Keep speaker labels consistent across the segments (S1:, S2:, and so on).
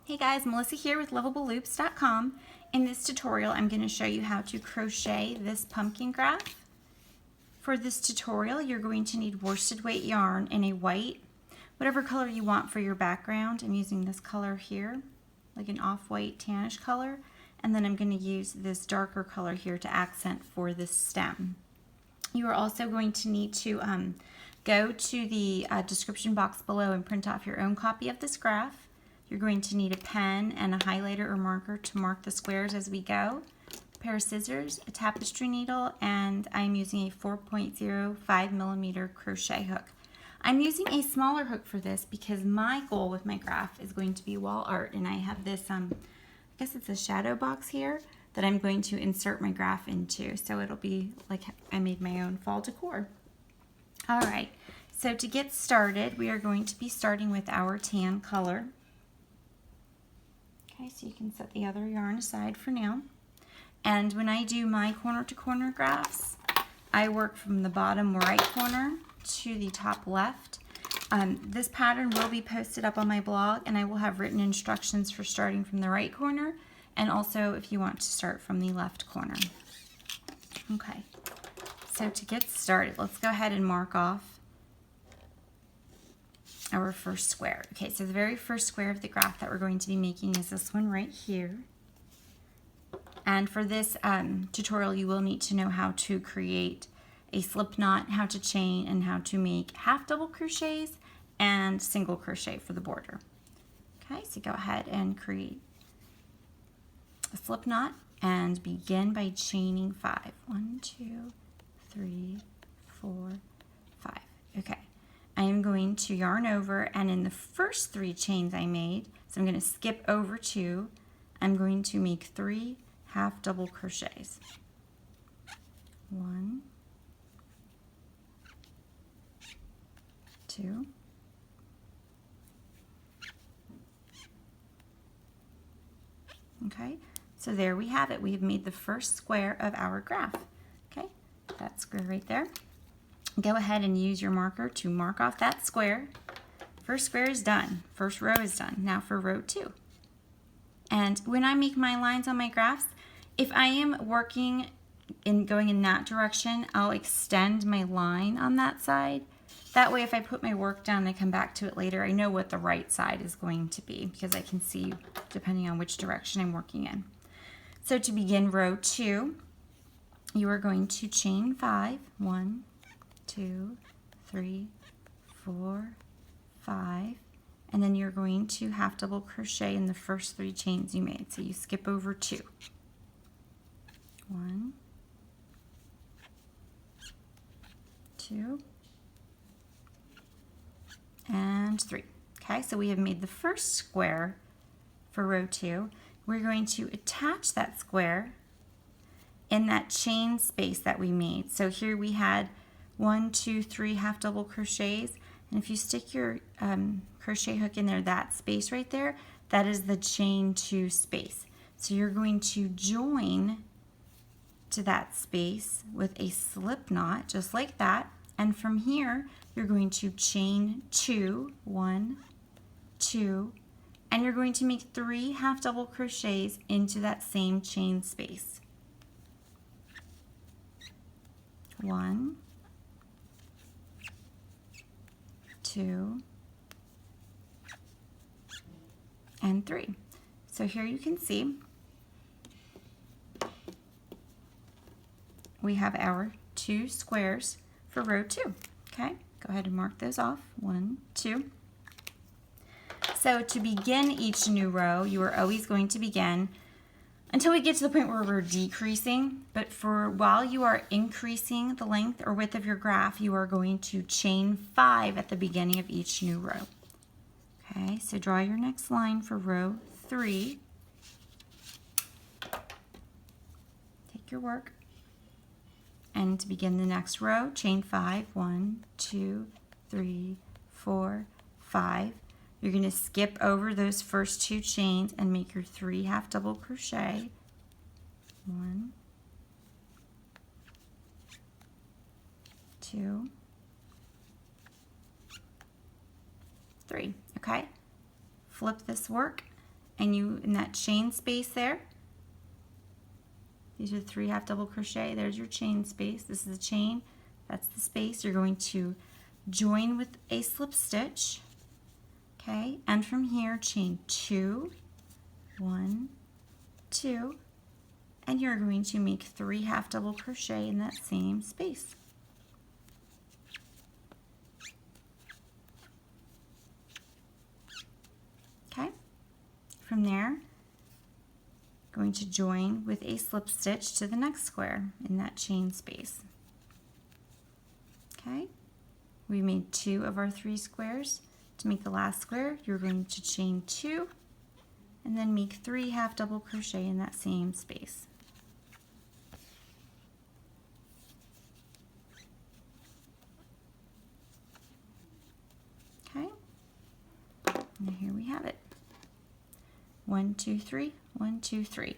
S1: Hey guys, Melissa here with LovableLoops.com. In this tutorial, I'm going to show you how to crochet this pumpkin graph. For this tutorial, you're going to need worsted weight yarn in a white, whatever color you want for your background. I'm using this color here, like an off-white tannish color, and then I'm going to use this darker color here to accent for this stem. You are also going to need to go to the description box below and print off your own copy of this graph. You're going to need a pen and a highlighter or marker to mark the squares as we go, a pair of scissors, a tapestry needle, and I'm using a 4.05 millimeter crochet hook. I'm using a smaller hook for this because my goal with my graph is going to be wall art, and I have this, I guess it's a shadow box here that I'm going to insert my graph into, so it'll be like I made my own fall decor. All right, so to get started, we are going to be starting with our tan color. Okay, so you can set the other yarn aside for now. And when I do my corner to corner graphs, I work from the bottom right corner to the top left. This pattern will be posted up on my blog, and I will have written instructions for starting from the right corner, and also if you want to start from the left corner. Okay, so to get started, let's go ahead and mark off our first square. Okay, so the very first square of the graph that we're going to be making is this one right here. And for this tutorial, you will need to know how to create a slip knot, how to chain, and how to make half double crochets and single crochet for the border. Okay, so go ahead and create a slip knot and begin by chaining 5. 1, 2, 3, 4, 5. Okay. I am going to yarn over, and in the first 3 chains I made, so I'm going to skip over 2, I'm going to make 3 half double crochets. 1, 2, okay, so there we have it. We have made the first square of our graph. Okay, that square right there. Go ahead and use your marker to mark off that square. First square is done. First row is done. Now for row 2. And when I make my lines on my graphs, if I am working in going in that direction, I'll extend my line on that side. That way if I put my work down and I come back to it later, I know what the right side is going to be because I can see depending on which direction I'm working in. So to begin row 2, you are going to chain 5. 1, 2, 3, 4, 5, and then you're going to half double crochet in the first 3 chains you made. So you skip over 2. 1, 2, and 3. Okay, so we have made the first square for row 2. We're going to attach that square in that chain space that we made. So here we had 1, 2, 3 half double crochets, and if you stick your crochet hook in there, that space right there, that is the chain 2 space. So you're going to join to that space with a slip knot just like that, and from here you're going to chain 2, 1, 2, and you're going to make 3 half double crochets into that same chain space. 1, 2, and 3. So here you can see we have our 2 squares for row 2. Okay, go ahead and mark those off. 1, 2. So to begin each new row, you are always going to begin until we get to the point where we're decreasing, but for while you are increasing the length or width of your graph, you are going to chain 5 at the beginning of each new row. Okay, so draw your next line for row 3. Take your work, and to begin the next row, chain 5. 1, 2, 3, 4, 5. You're going to skip over those first 2 chains and make your 3 half double crochet. 1, 2, 3. Okay, flip this work and you, in that chain space there, these are 3 half double crochet. There's your chain space. This is the chain. That's the space. You're going to join with a slip stitch. Okay, and from here chain 2, 1, 2, and you're going to make 3 half double crochet in that same space. Okay, from there, going to join with a slip stitch to the next square in that chain space. Okay, we made 2 of our 3 squares. To make the last square, you're going to chain 2 and then make 3 half double crochet in that same space. Okay, and here we have it. 1, 2, 3, 1, 2, 3.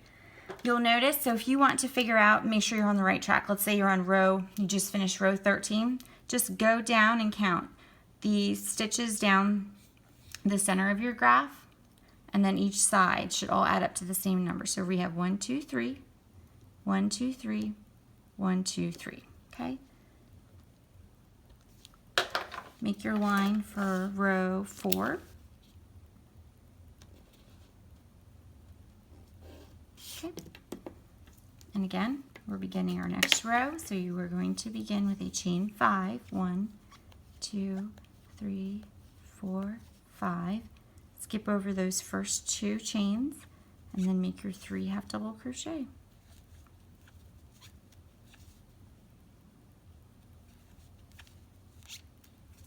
S1: You'll notice, so if you want to figure out, make sure you're on the right track. Let's say you're on you just finished row 13. Just go down and count the stitches down the center of your graph, and then each side should all add up to the same number. So we have 1, 2, 3, 1, 2, 3, 1, 2, 3. Okay? Make your line for row 4. Okay. And again, we're beginning our next row, so you are going to begin with a chain 5. 1, 2, 3, 4, 5. Skip over those first 2 chains and then make your 3 half double crochet.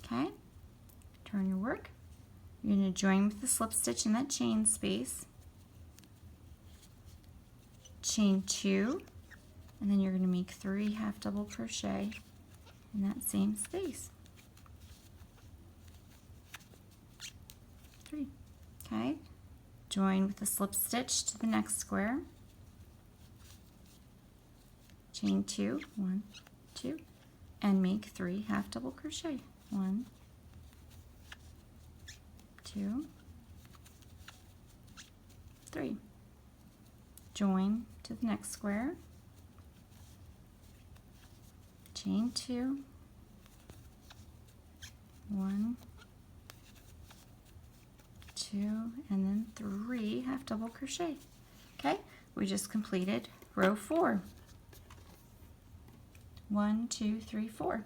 S1: Okay, turn your work. You're going to join with the slip stitch in that chain space. Chain 2, and then you're going to make 3 half double crochet in that same space. 3. Okay, join with the slip stitch to the next square. Chain 2, 1, 2, and make 3 half double crochet. 1, 2, 3. Join to the next square, chain 2, 1, 2, and then 3 half double crochet. Okay, we just completed row 4. 1, 2, 3, 4.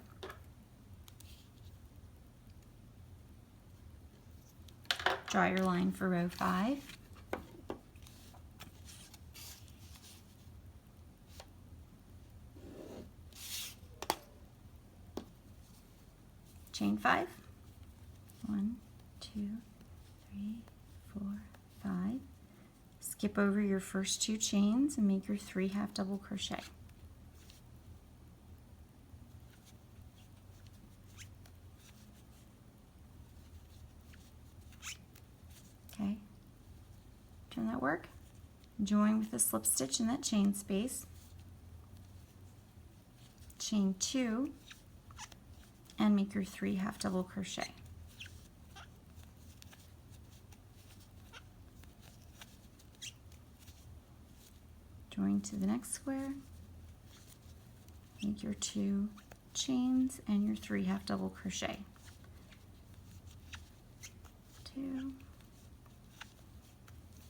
S1: Draw your line for row 5. Chain 5. 1, 2, 3, 4, 5. Skip over your first 2 chains and make your 3 half double crochet. Okay, turn that work. Join with the slip stitch in that chain space. Chain 2 and make your 3 half double crochet. Join to the next square, make your 2 chains and your 3 half double crochet. 2,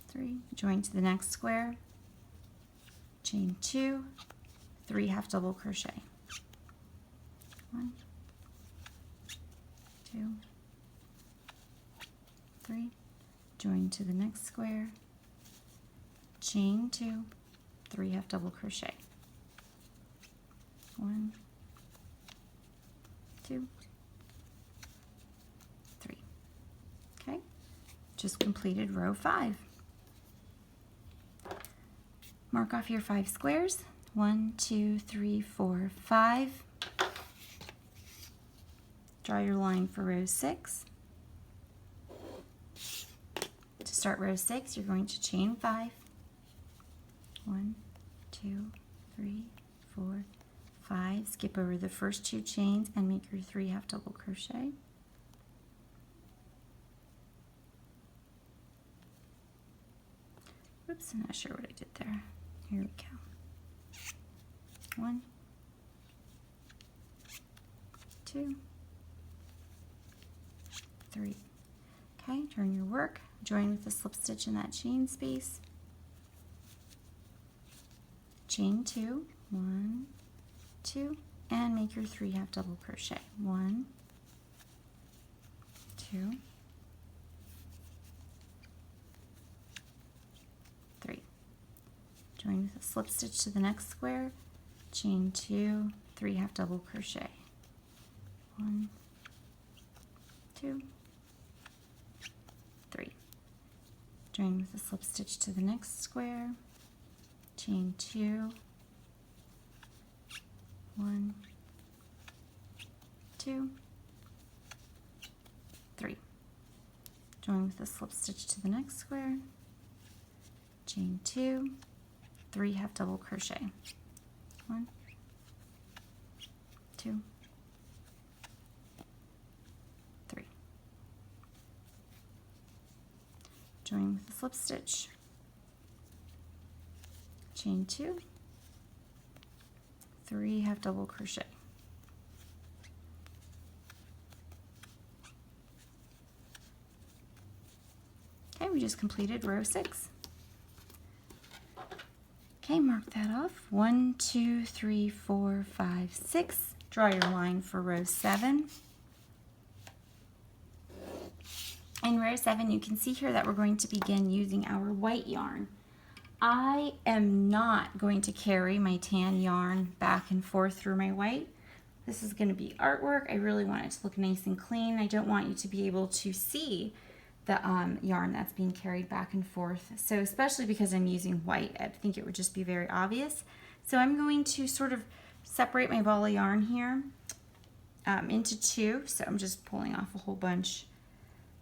S1: 3, join to the next square, chain 2, 3 half double crochet. 1, 2, 3, join to the next square, chain 2, 3 half double crochet. 1, 2, 3. Okay, just completed row 5. Mark off your 5 squares. 1, 2, 3, 4, 5. Draw your line for row 6. To start row 6, you're going to chain 5. 1, 2, 3, 4, 5. Skip over the first 2 chains and make your 3 half double crochet. Whoops, I'm not sure what I did there. Here we go. 1, 2, 3. Okay, turn your work, join with the slip stitch in that chain space. Chain 2, 1, 2, and make your 3 half double crochet. 1, 2, 3. Join with a slip stitch to the next square, chain 2, 3 half double crochet. 1, 2, 3. Join with a slip stitch to the next square, chain 2, 1, 2, 3. Join with a slip stitch to the next square, chain 2, 3 half double crochet. 1, 2, 3. Join with the slip stitch, chain 2, 3 half double crochet. Okay, we just completed row 6. Okay, mark that off. 1, 2, 3, 4, 5, 6. Draw your line for row 7. In row 7, you can see here that we're going to begin using our white yarn. I am not going to carry my tan yarn back and forth through my white. This is going to be artwork. I really want it to look nice and clean. I don't want you to be able to see the yarn that's being carried back and forth. So especially because I'm using white, I think it would just be very obvious. So I'm going to sort of separate my ball of yarn here into 2. So I'm just pulling off a whole bunch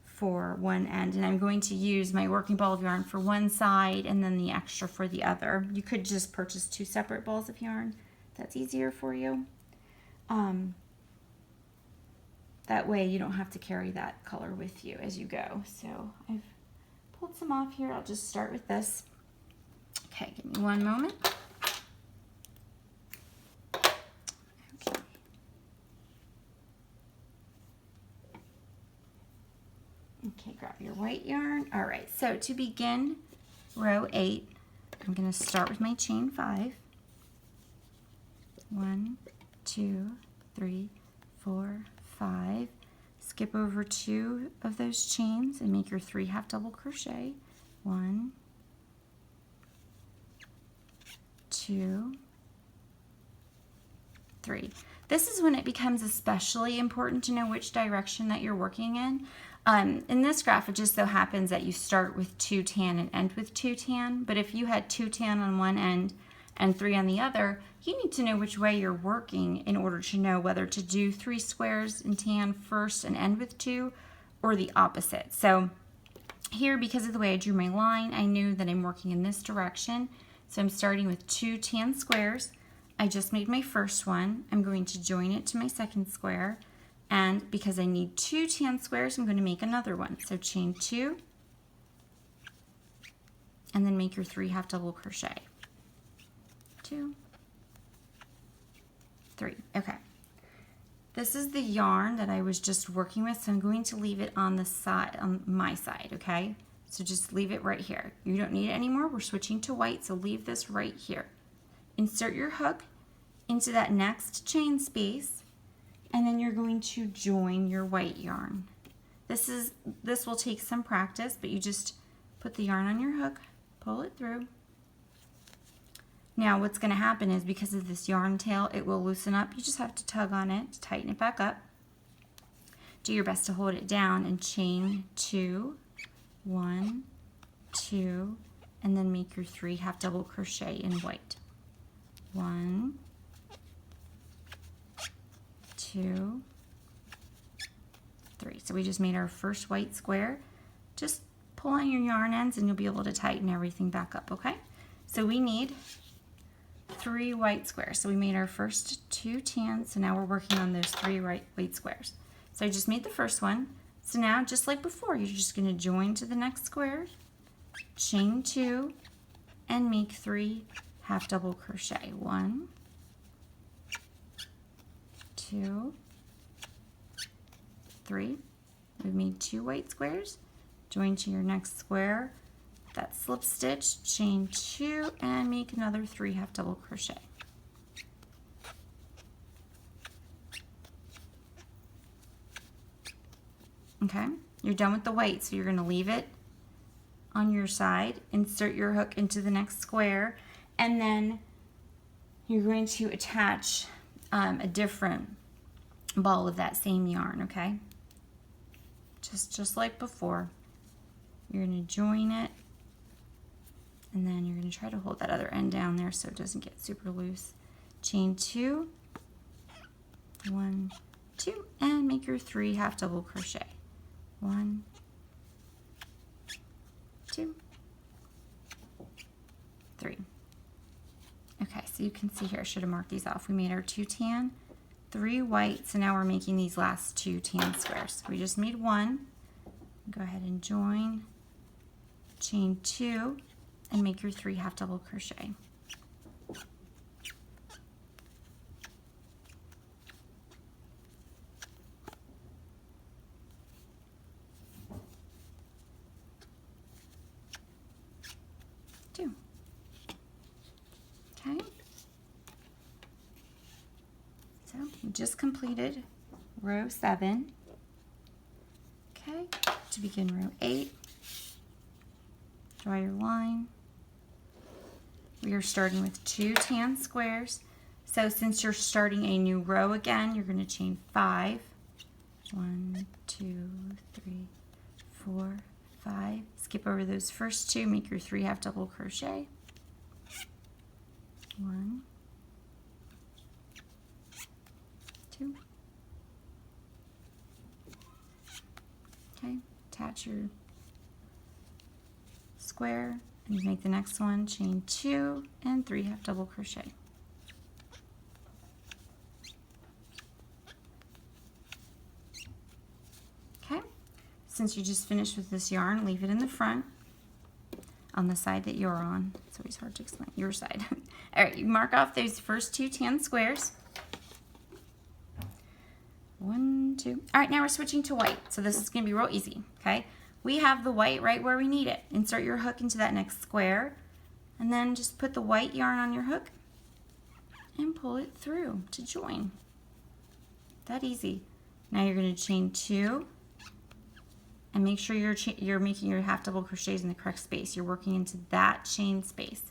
S1: for one end, and I'm going to use my working ball of yarn for one side and then the extra for the other. You could just purchase 2 separate balls of yarn. That's easier for you. That way you don't have to carry that color with you as you go. So I've pulled some off here. I'll just start with this. Okay, give me one moment. Okay. Okay, grab your white yarn. All right, so to begin row 8, I'm going to start with my chain 5. 1, 2, 3, 4, 5. Skip over 2 of those chains and make your 3 half double crochet. 1, 2, 3. This is when it becomes especially important to know which direction that you're working in. In this graph, it just so happens that you start with 2 tan and end with 2 tan, but if you had 2 tan on one end and 3 on the other, you need to know which way you're working in order to know whether to do 3 squares in tan first and end with 2, or the opposite. So here, because of the way I drew my line, I knew that I'm working in this direction. So I'm starting with 2 tan squares. I just made my first one. I'm going to join it to my second square. And because I need 2 tan squares, I'm going to make another one. So chain 2, and then make your 3 half double crochet. 2, 3. Okay. This is the yarn that I was just working with, so I'm going to leave it on the side, on my side, okay? So just leave it right here. You don't need it anymore. We're switching to white, so leave this right here. Insert your hook into that next chain space, and then you're going to join your white yarn. This will take some practice, but you just put the yarn on your hook, pull it through. Now what's going to happen is, because of this yarn tail, it will loosen up. You just have to tug on it to tighten it back up. Do your best to hold it down and chain 2, 1, 2, and then make your 3 half double crochet in white. 1, 2, 3. So we just made our first white square. Just pull on your yarn ends and you'll be able to tighten everything back up, okay? So we need 3 white squares. So we made our first 2 tan, so now we're working on those 3 white squares. So I just made the first one. So now, just like before, you're just going to join to the next square, chain 2, and make 3 half double crochet. 1, 2, 3. We've made 2 white squares. Join to your next square, that slip stitch, chain 2, and make another 3 half double crochet. Okay, you're done with the white, so you're going to leave it on your side, insert your hook into the next square, and then you're going to attach a different ball of that same yarn, okay? Just like before. You're going to join it, and then you're going to try to hold that other end down there so it doesn't get super loose. Chain 2, 1, 2, and make your 3 half double crochet. 1, 2, 3. Okay, so you can see here, I should have marked these off. We made our 2 tan, 3 white, so now we're making these last 2 tan squares. We just made 1. Go ahead and join, chain 2, and make your 3 half double crochet. Okay, so we just completed row 7. Okay, to begin row 8, draw your line. We are starting with 2 tan squares. So since you're starting a new row again, you're going to chain 5. 1, 2, 3, 4, 5. Skip over those first 2, make your 3 half double crochet. 1, 2. Okay, attach your square and you make the next one, chain 2 and 3 half double crochet. Okay, since you just finished with this yarn, leave it in the front on the side that you're on. It's always hard to explain, your side. All right, you mark off those first 2 tan squares. 1, 2. All right, now we're switching to white. So this is gonna be real easy, okay? We have the white right where we need it. Insert your hook into that next square, and then just put the white yarn on your hook and pull it through to join. That easy. Now you're gonna chain 2, and make sure you're making your half double crochets in the correct space. You're working into that chain space.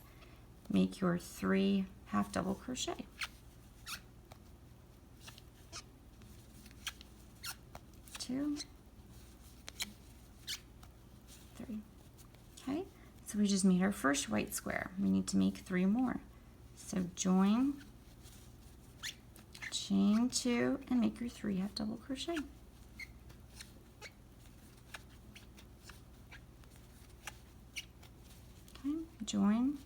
S1: Make your 3 half double crochet. 2, 3. Okay, so we just made our first white square. We need to make 3 more. So join, chain 2, and make your 3 half double crochet. Okay, join,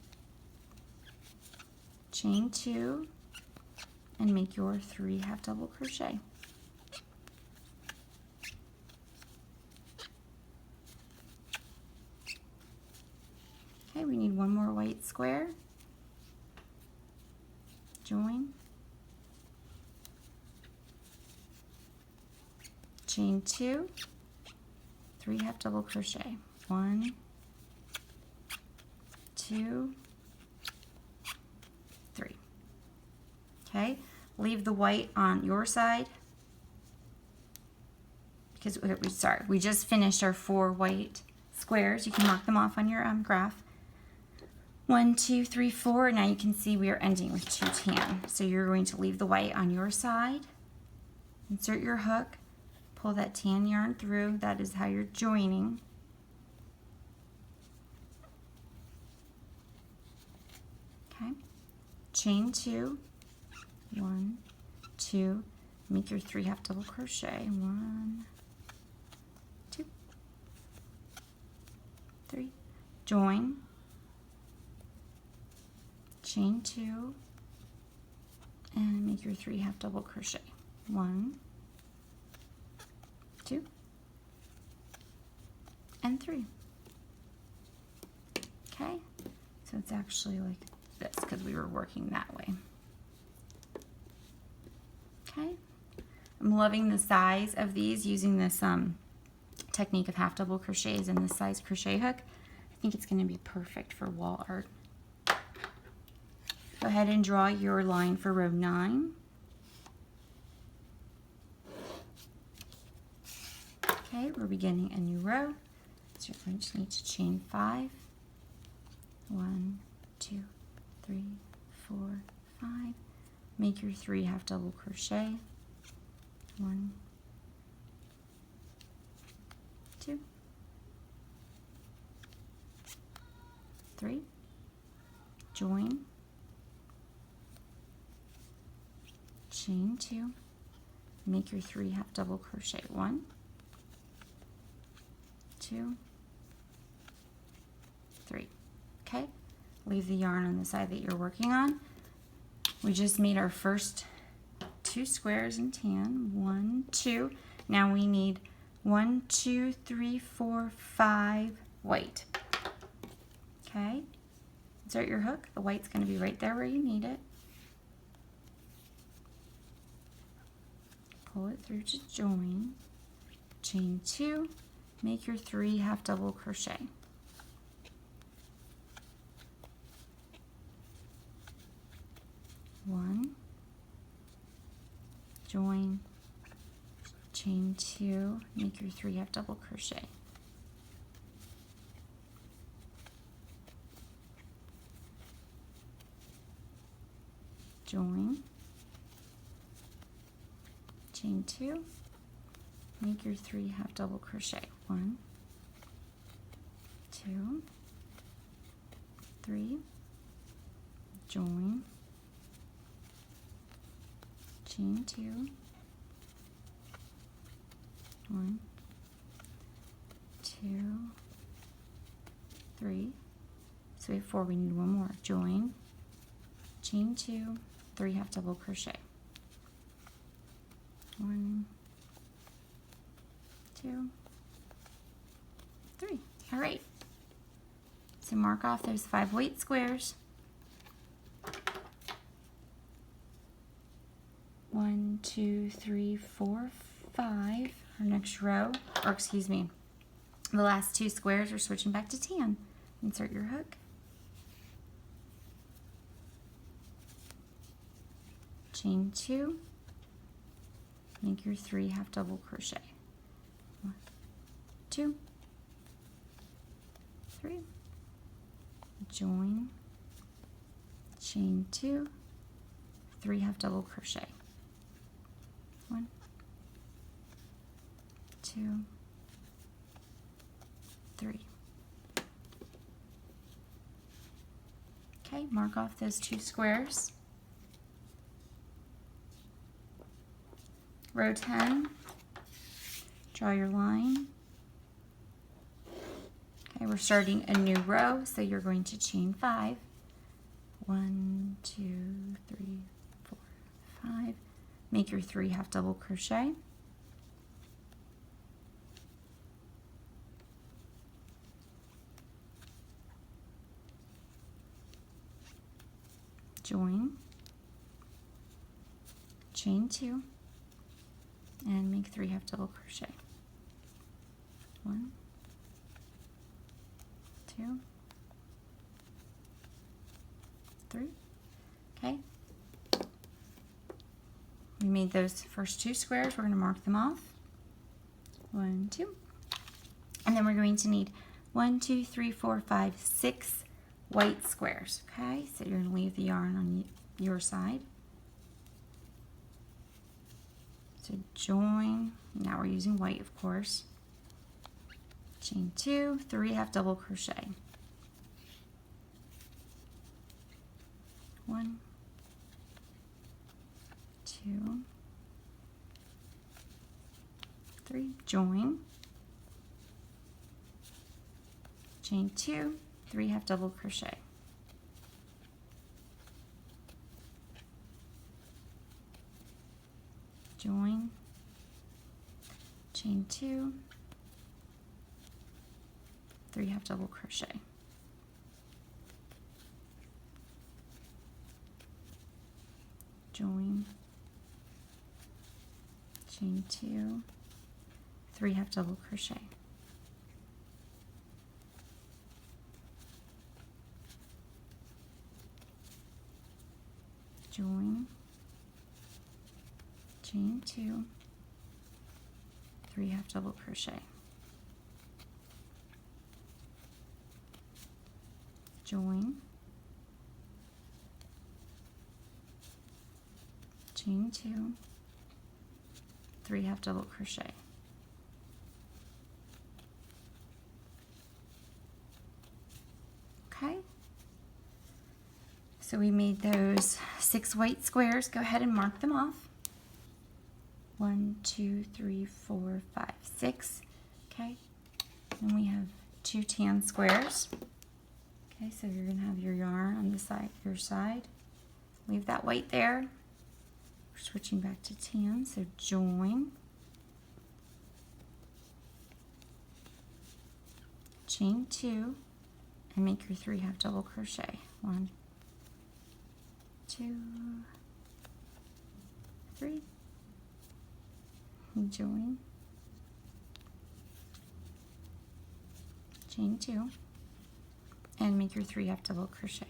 S1: chain 2, and make your 3 half double crochet. Okay, we need 1 more white square. Join, chain 2, 3 half double crochet. 1, 2, 3. Okay, leave the white on your side because we just finished our 4 white squares. You can mark them off on your graph. 1, 2, 3, 4. Now you can see we are ending with 2 tan. So you're going to leave the white on your side, insert your hook, pull that tan yarn through. That is how you're joining. Okay, chain 2, 1, 2, make your 3 half double crochet. 1, 2, 3, join, chain 2, and make your 3 half double crochet. 1, 2, and 3. Okay, So it's actually like this because we were working that way. Okay. I'm loving the size of these using this technique of half double crochets and this size crochet hook. I think it's going to be perfect for wall art. Go ahead and draw your line for row 9. Okay, we're beginning a new row. So you're going to need to chain 5. 1, 2, 3, 4, 5. Make your 3 half double crochet. 1, 2, 3. Join. Chain 2. Make your 3 half double crochet. 1, 2, 3. Okay, leave the yarn on the side that you're working on. We just made our first 2 squares in tan. 1, 2. Now we need 1, 2, 3, 4, 5 white. Okay, insert your hook. The white's going to be right there where you need it. Pull it through to join. Chain 2. Make your 3 half double crochet. 1, join, chain 2, make your 3 half double crochet. Join, chain 2, make your 3 half double crochet. 1, 2, 3, join, chain 2, 1, 2, 3. So we have 4, we need one more. Join, chain 2, 3 half double crochet. 1, 2, 3. All right. So mark off those 5 white squares. 1, 2, 3, 4, 5. Our next row, or excuse me, the last 2 squares are switching back to tan. Insert your hook. Chain 2. Make your 3 half double crochet. 1, 2, 3. Join. Chain 2. 3 half double crochet. 1, 2, 3. Okay, mark off those 2 squares. Row 10, draw your line. Okay, we're starting a new row, so you're going to chain 5. 1, 2, 3, 4, 5. Make your 3 half double crochet. Join, chain 2, and make 3 half double crochet. 1, 2, 3. Okay. We made those first 2 squares. We're going to mark them off. 1, 2. And then we're going to need 1, 2, 3, 4, 5, 6 white squares. Okay, so you're going to leave the yarn on your side. So join. Now we're using white, of course. Chain 2, 3 half double crochet. 1, 2, 3. Join. Chain 2, 3 half double crochet. Join, chain 2, 3 half double crochet. join, chain 2, 3 half double crochet. Join, chain 2, 3 half double crochet. Join, chain 2, 3 half double crochet. Okay, so we made those 6 white squares. Go ahead and mark them off. 1, 2, 3, 4, 5, 6. Okay, and we have 2 tan squares. Okay, so you're going to have your yarn on the side, your side. Leave that white there. We're switching back to tan, so join, chain 2, and make your 3 half double crochet. 1, 2, 3. Join, chain 2, and make your 3 half double crochet.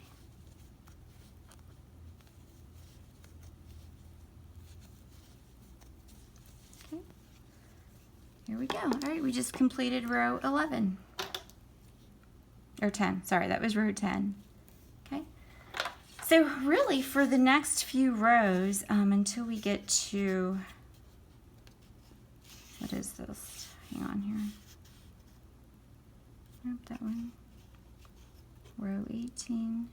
S1: Okay, here we go. All right, we just completed row 11, or 10, sorry, that was row 10. Okay, so really for the next few rows, until we get to, what is this? Hang on here. Nope, that one. Row 18.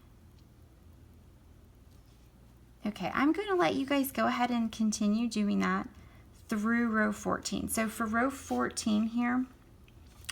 S1: Okay, I'm going to let you guys go ahead and continue doing that through row 14. So for row 14 here,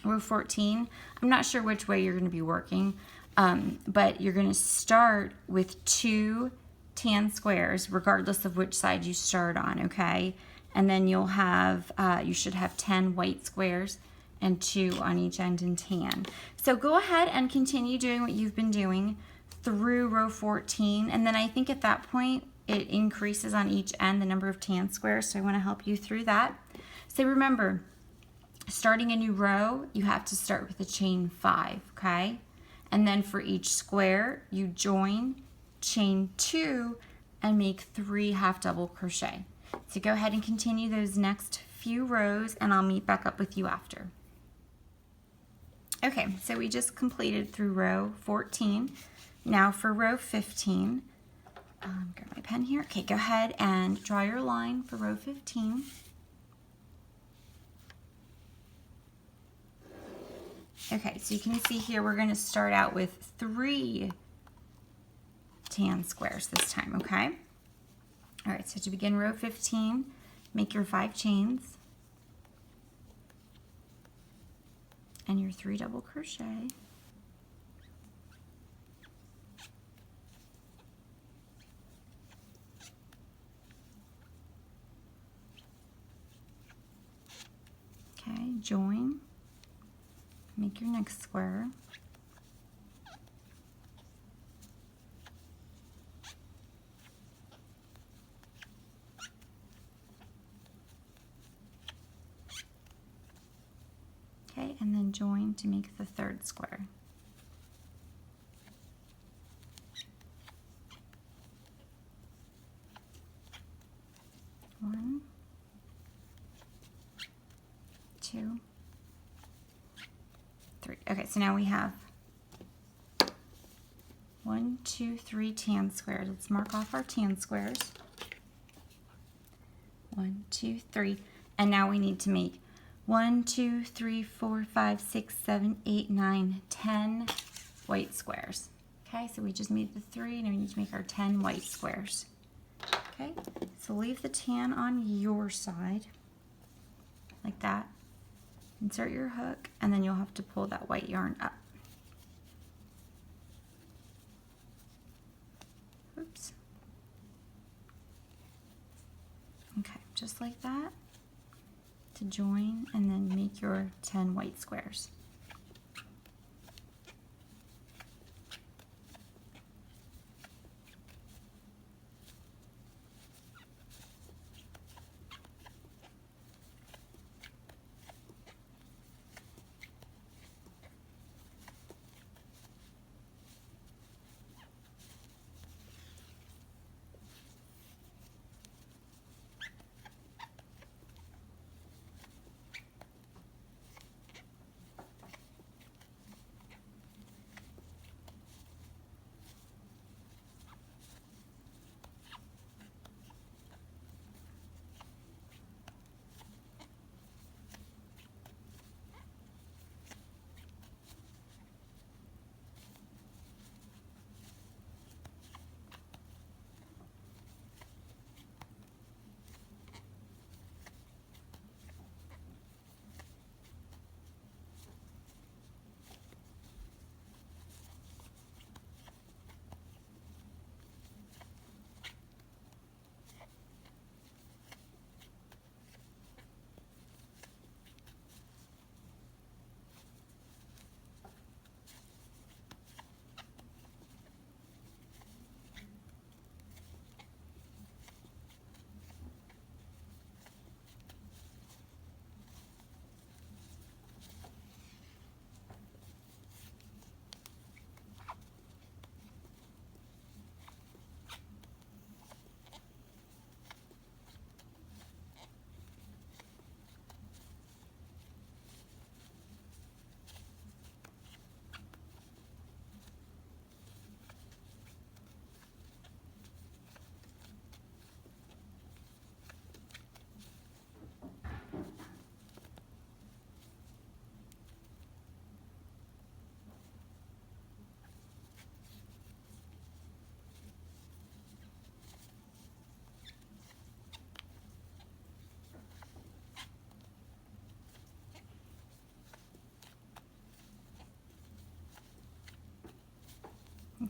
S1: row 14, I'm not sure which way you're going to be working, but you're going to start with 2 tan squares, regardless of which side you start on, okay? And then you'll have, you should have 10 white squares and 2 on each end in tan. So go ahead and continue doing what you've been doing through row 14, and then I think at that point it increases on each end the number of tan squares, so I want to help you through that. So remember, starting a new row, you have to start with a chain 5, okay? And then for each square, you join, chain 2, and make 3 half double crochet. So go ahead and continue those next few rows, and I'll meet back up with you after. Okay, so we just completed through row 14. Now for row 15, grab my pen here. Okay, go ahead and draw your line for row 15. Okay, so you can see here we're going to start out with 3 tan squares this time, okay? All right, so to begin row 15, make your 5 chains and your 3 double crochet. Okay, join, make your next square. Okay, and then join to make the 3rd square. One, 2, 3. Okay, so now we have 1, 2, 3 tan squares. Let's mark off our tan squares. 1, 2, 3. And now we need to make 1, 2, 3, 4, 5, 6, 7, 8, 9, 10 white squares. Okay, so we just made the 3, and we need to make our 10 white squares. Okay, so leave the tan on your side, like that. Insert your hook, and then you'll have to pull that white yarn up. Oops. Okay, just like that. To join, and then make your 10 white squares.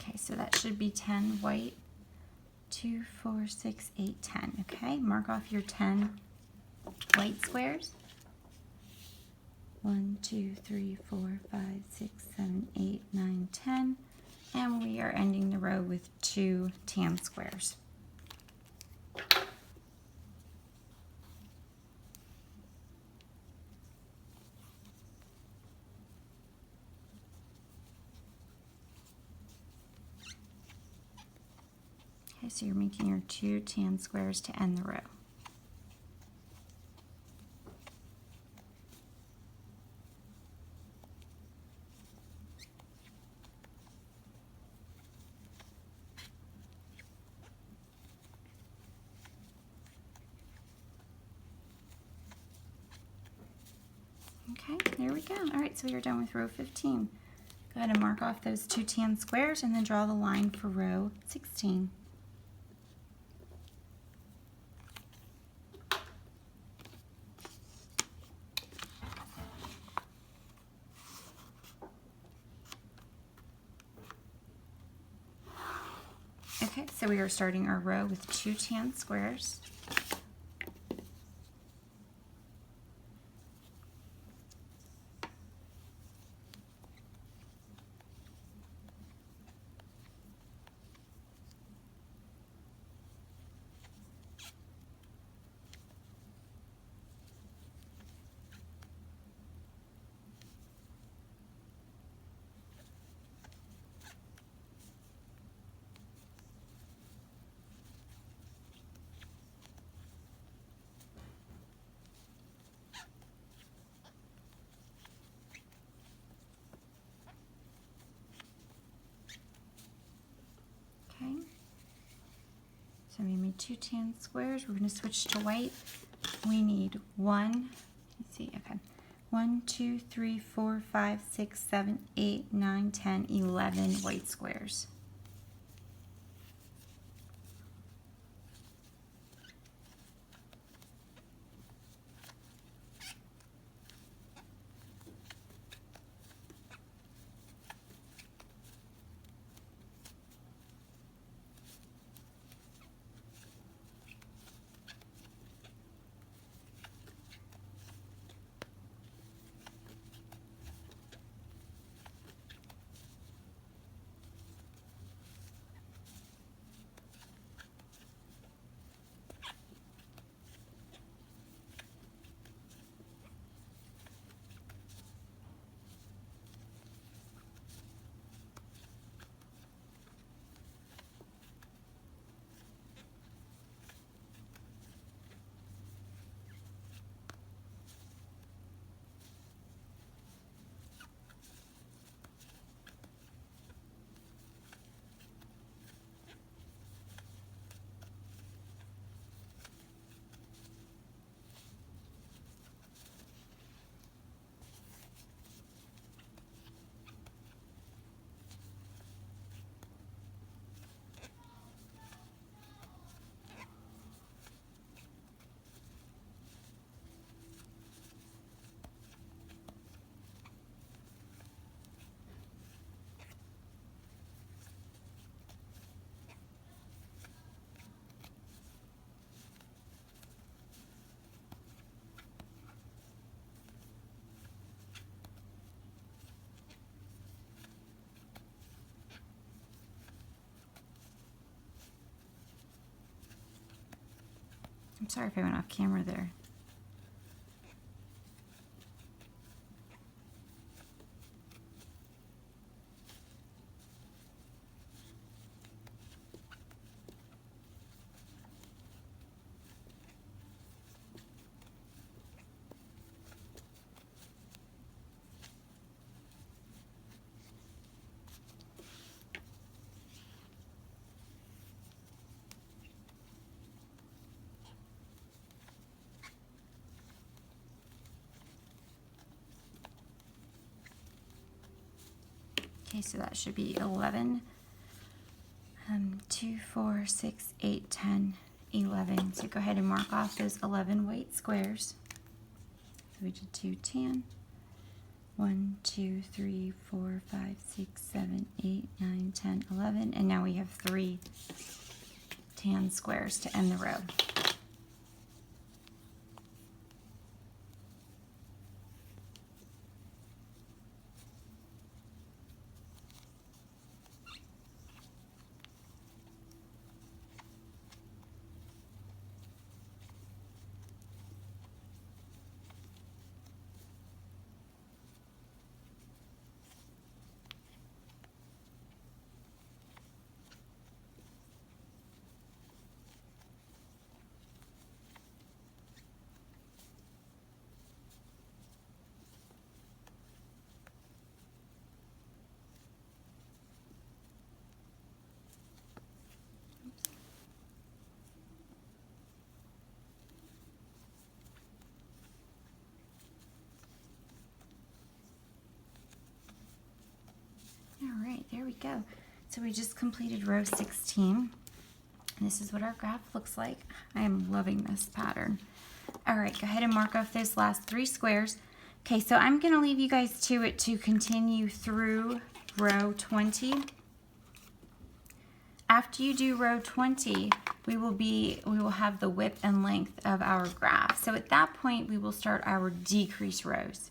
S1: Okay, so that should be 10 white, 2, 4, 6, 8, 10. Okay, mark off your 10 white squares. 1, 2, 3, 4, 5, 6, 7, 8, 9, 10. And we are ending the row with 2 tan squares. Okay, so you're making your 2 tan squares to end the row. Okay, there we go. All right, so we are done with row 15. Go ahead and mark off those 2 tan squares and then draw the line for row 16. Okay, so we are starting our row with 2 tan squares. Okay, so we made 2 tan squares. We're going to switch to white. We need 1, let's see, okay, 1, 2, 3, 4, 5, 6, 7, 8, 9, 10, 11 white squares. I'm sorry if I went off camera there. Okay, so that should be 11, 2, 4, 6, 8, 10, 11. So go ahead and mark off those 11 white squares. So we did 2 tan, 1, 2, 3, 4, 5, 6, 7, 8, 9, 10, 11, and now we have 3 tan squares to end the row. All right, there we go. So we just completed row 16. This is what our graph looks like. I am loving this pattern. All right, go ahead and mark off those last 3 squares. Okay, so I'm gonna leave you guys to it to continue through row 20. After you do row 20, we will have the width and length of our graph. So at that point, we will start our decrease rows.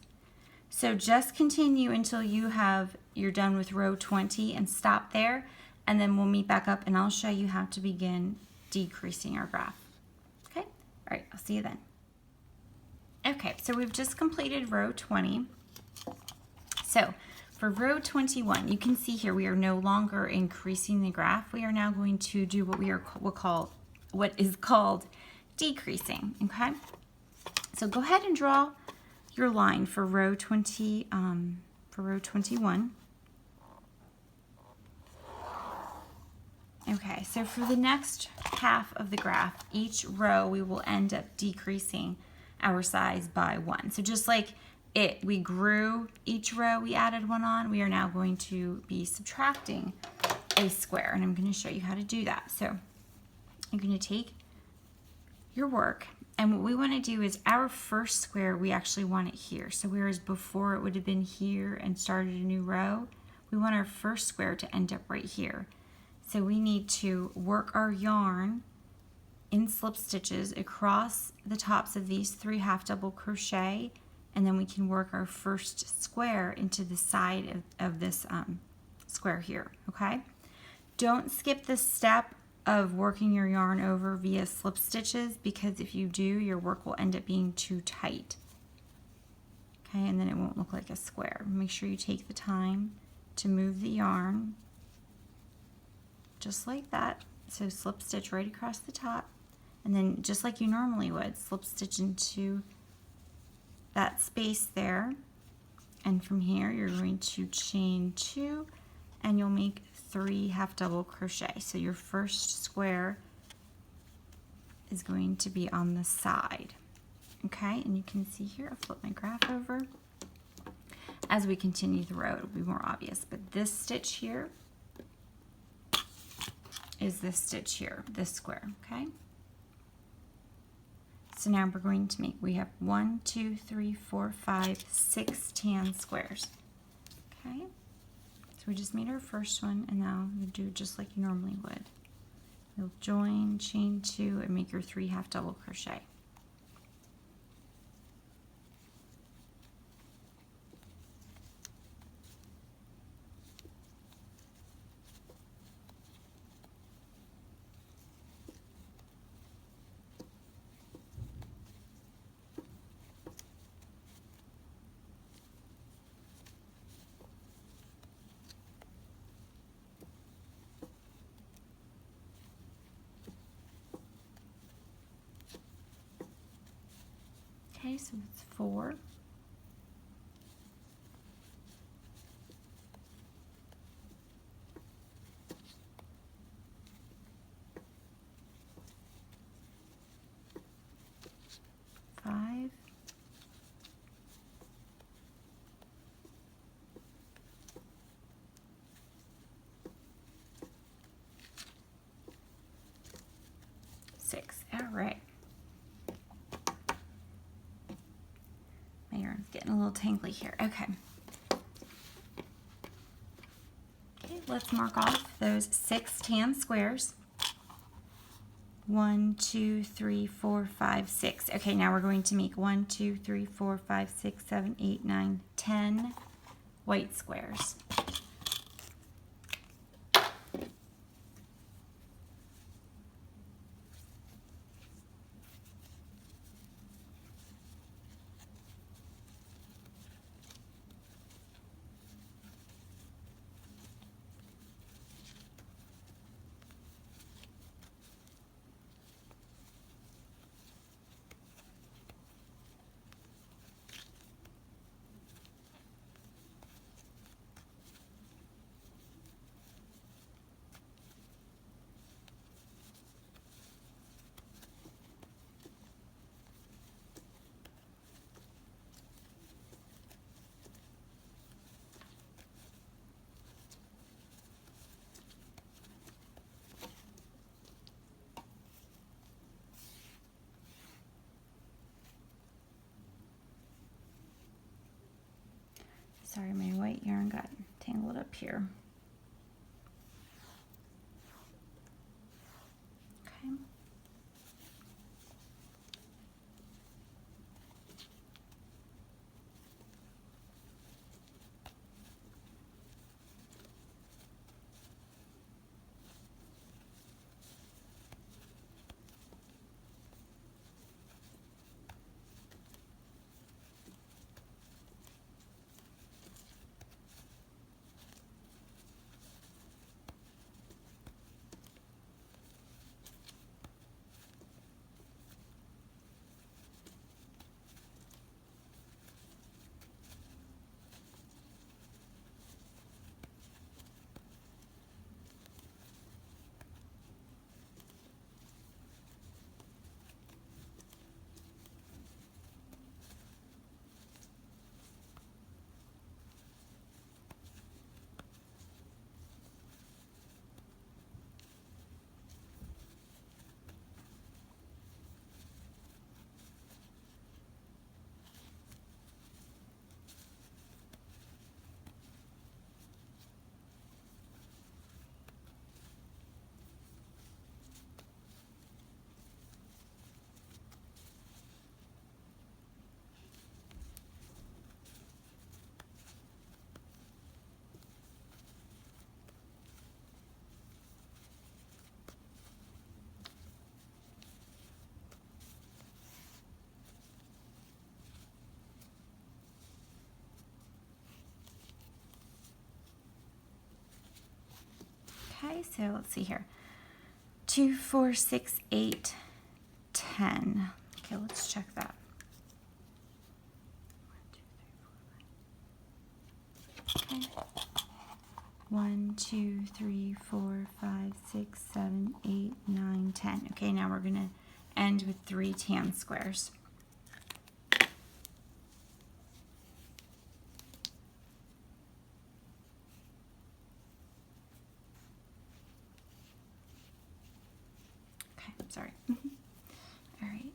S1: So just continue until you're done with row 20 and stop there, and then we'll meet back up and I'll show you how to begin decreasing our graph. Okay, all right, I'll see you then. Okay, so we've just completed row 20. So for row 21, you can see here we are no longer increasing the graph. We are now going to do what is called decreasing, okay? So go ahead and draw your line for row 21. Okay, so for the next half of the graph, each row we will end up decreasing our size by 1. So just like we grew each row, we added 1 on, we are now going to be subtracting a square, and I'm going to show you how to do that. So you're going to take your work, and what we want to do is our first square, we actually want it here. So whereas before it would have been here and started a new row, we want our first square to end up right here. So we need to work our yarn in slip stitches across the tops of these 3 half double crochet, and then we can work our first square into the side of this square here, okay? Don't skip the step of working your yarn over via slip stitches, because if you do, your work will end up being too tight, okay? And then it won't look like a square. Make sure you take the time to move the yarn just like that. So slip stitch right across the top, and then just like you normally would, slip stitch into that space there, and from here you're going to chain 2 and you'll make 3 half double crochet. So your first square is going to be on the side, okay? And you can see here, I'll flip my graph over. As we continue the row, it'll be more obvious, but this stitch here is this stitch here, this square, okay? So now we're going to make, we have 1, 2, 3, 4, 5, 6 tan squares, okay? So we just made our first one, and now you do just like you normally would. You'll join, chain 2, and make your 3 half double crochet. Okay, so it's 4. Five. 6. All right. My yarn's getting a little tangly here. Okay. let's mark off those 6 tan squares. 1, 2, 3, 4, 5, 6. Okay, now we're going to make 1, 2, 3, 4, 5, 6, 7, 8, 9, 10 white squares. Sorry, my white yarn got tangled up here. Okay. Okay, so let's see here. 2, 4, 6, 8, 10. Okay, let's check that. 1, 2, 3, 4, 5, 6, 7, 8, 9, 10. Okay, now we're going to end with 3 tan squares. Okay, sorry. All right.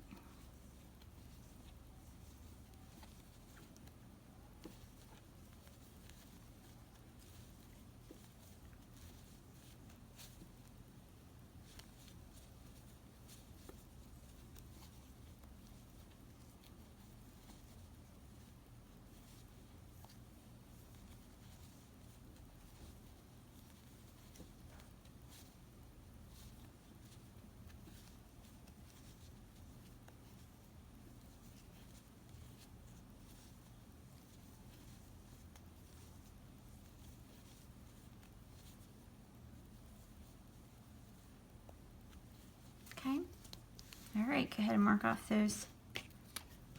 S1: Okay. All right, go ahead and mark off those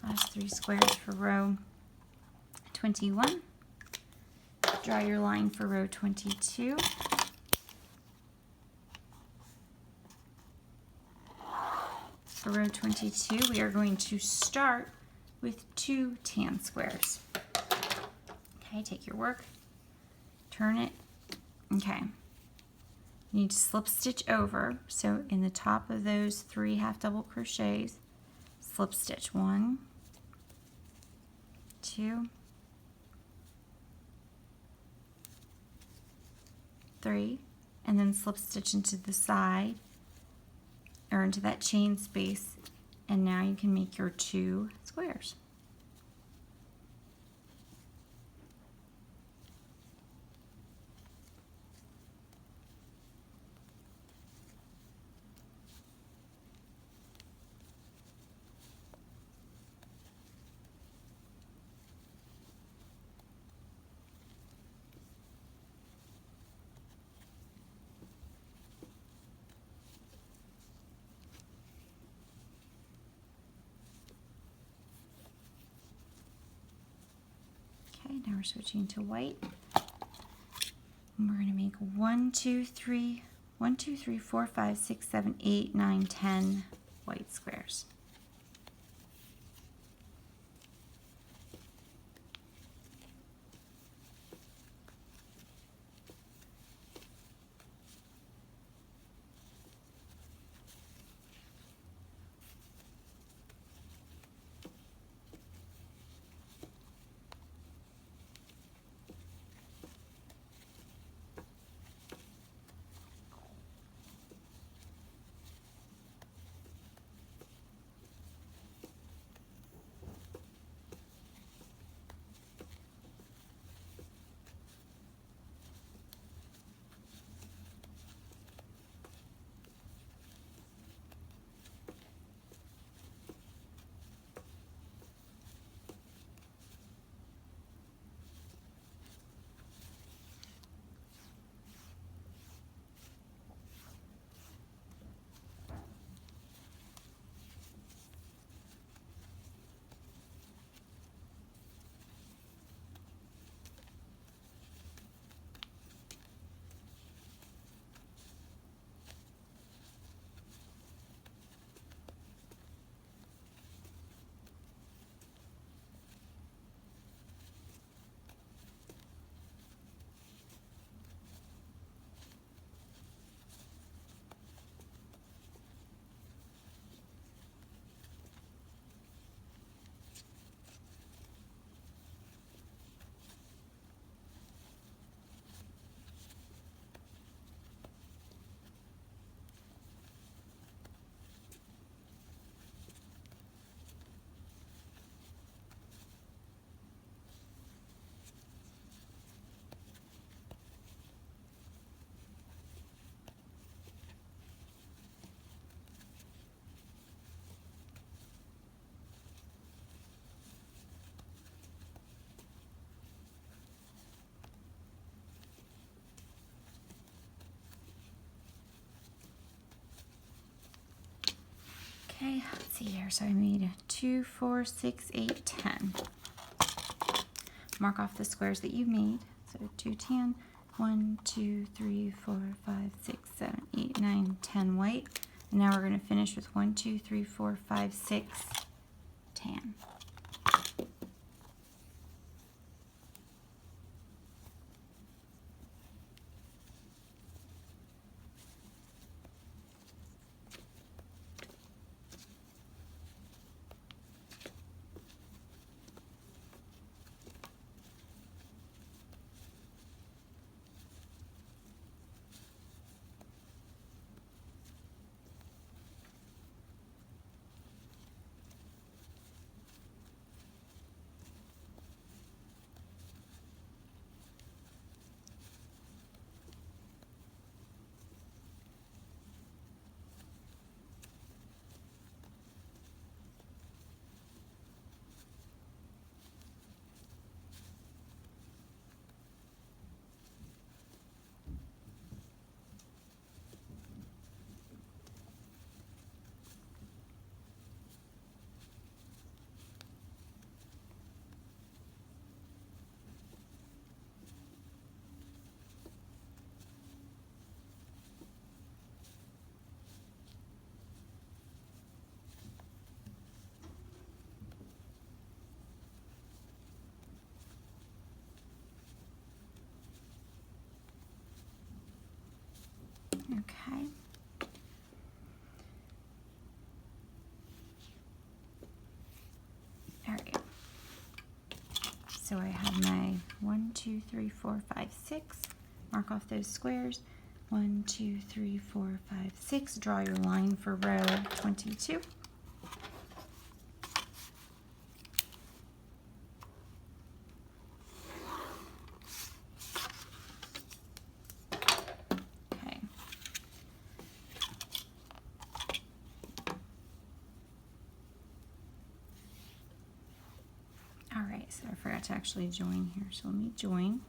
S1: last 3 squares for row 21. Draw your line for row 22. For row 22, we are going to start with 2 tan squares. Okay, take your work, turn it. Okay. You need to slip stitch over, so in the top of those 3 half double crochets, slip stitch 1, 2, 3 and then slip stitch into the side or into that chain space, and now you can make your 2 squares. Okay, now we're switching to white. And we're going to make 1, 2, 3, 1, 2, 3, 4, 5, 6, 7, 8, 9, 10 white squares. Okay, let's see here. So I made 2, 4, 6, 8, 10. Mark off the squares that you made. So 2 tan, 1, 2, 3, 4, 5, 6, 7, 8, 9, 10 white. And now we're going to finish with 1, 2, 3, 4, 5, 6 tan. Okay. All right. So I have my 1, 2, 3, 4, 5, 6. mark off those squares. 1, 2, 3, 4, 5, 6. Draw your line for row 22. Okay. All right, so I forgot to actually join here, so let me join.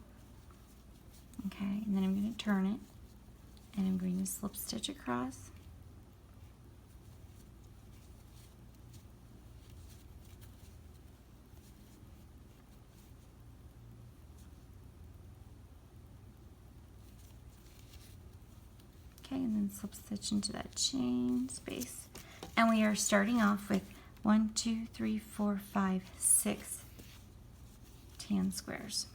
S1: Okay, and then I'm going to turn it, and I'm going to slip stitch across. Okay, and then slip stitch into that chain space. And we are starting off with 1, 2, 3, 4, 5, 6 tan squares.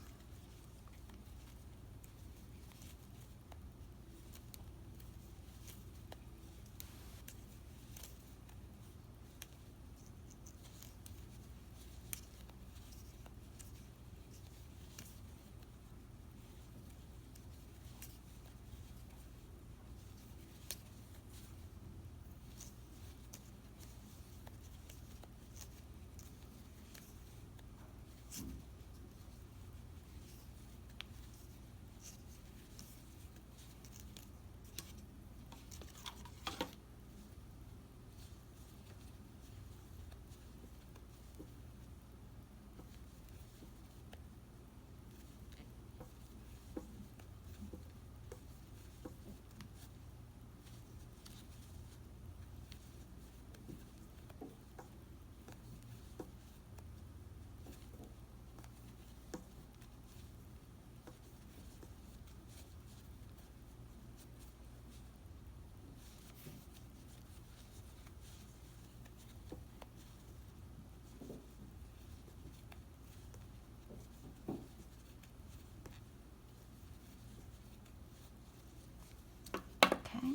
S1: Okay,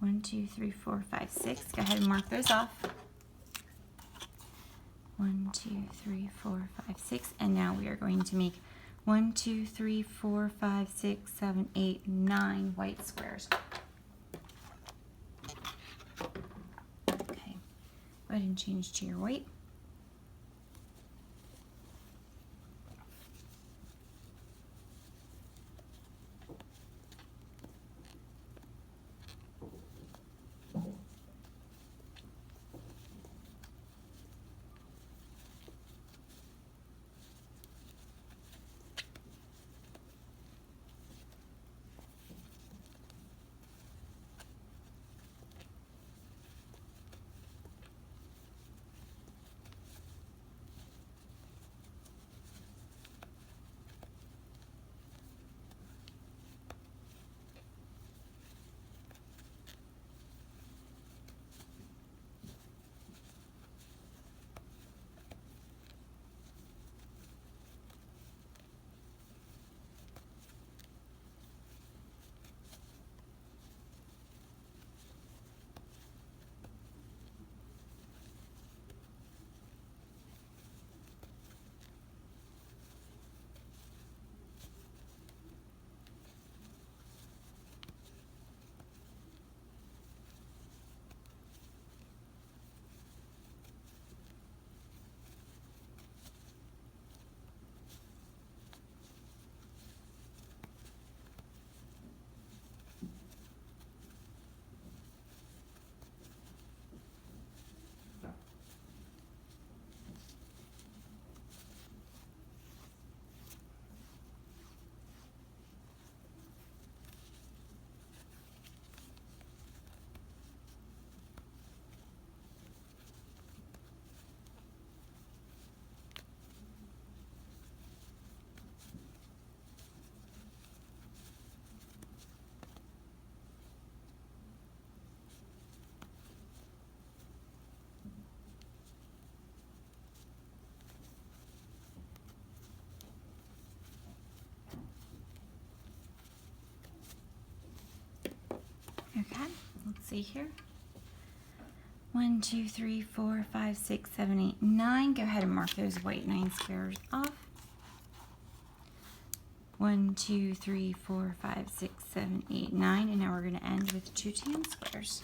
S1: 1, 2, 3, 4, 5, 6. Go ahead and mark those off. 1, 2, 3, 4, 5, 6. And now we are going to make 1, 2, 3, 4, 5, 6, 7, 8, 9 white squares. Okay, go ahead and change to your white. Okay, let's see here. 1, 2, 3, 4, 5, 6, 7, 8, 9. Go ahead and mark those white 9 squares off. 1, 2, 3, 4, 5, 6, 7, 8, 9, and now we're going to end with 2 tan squares.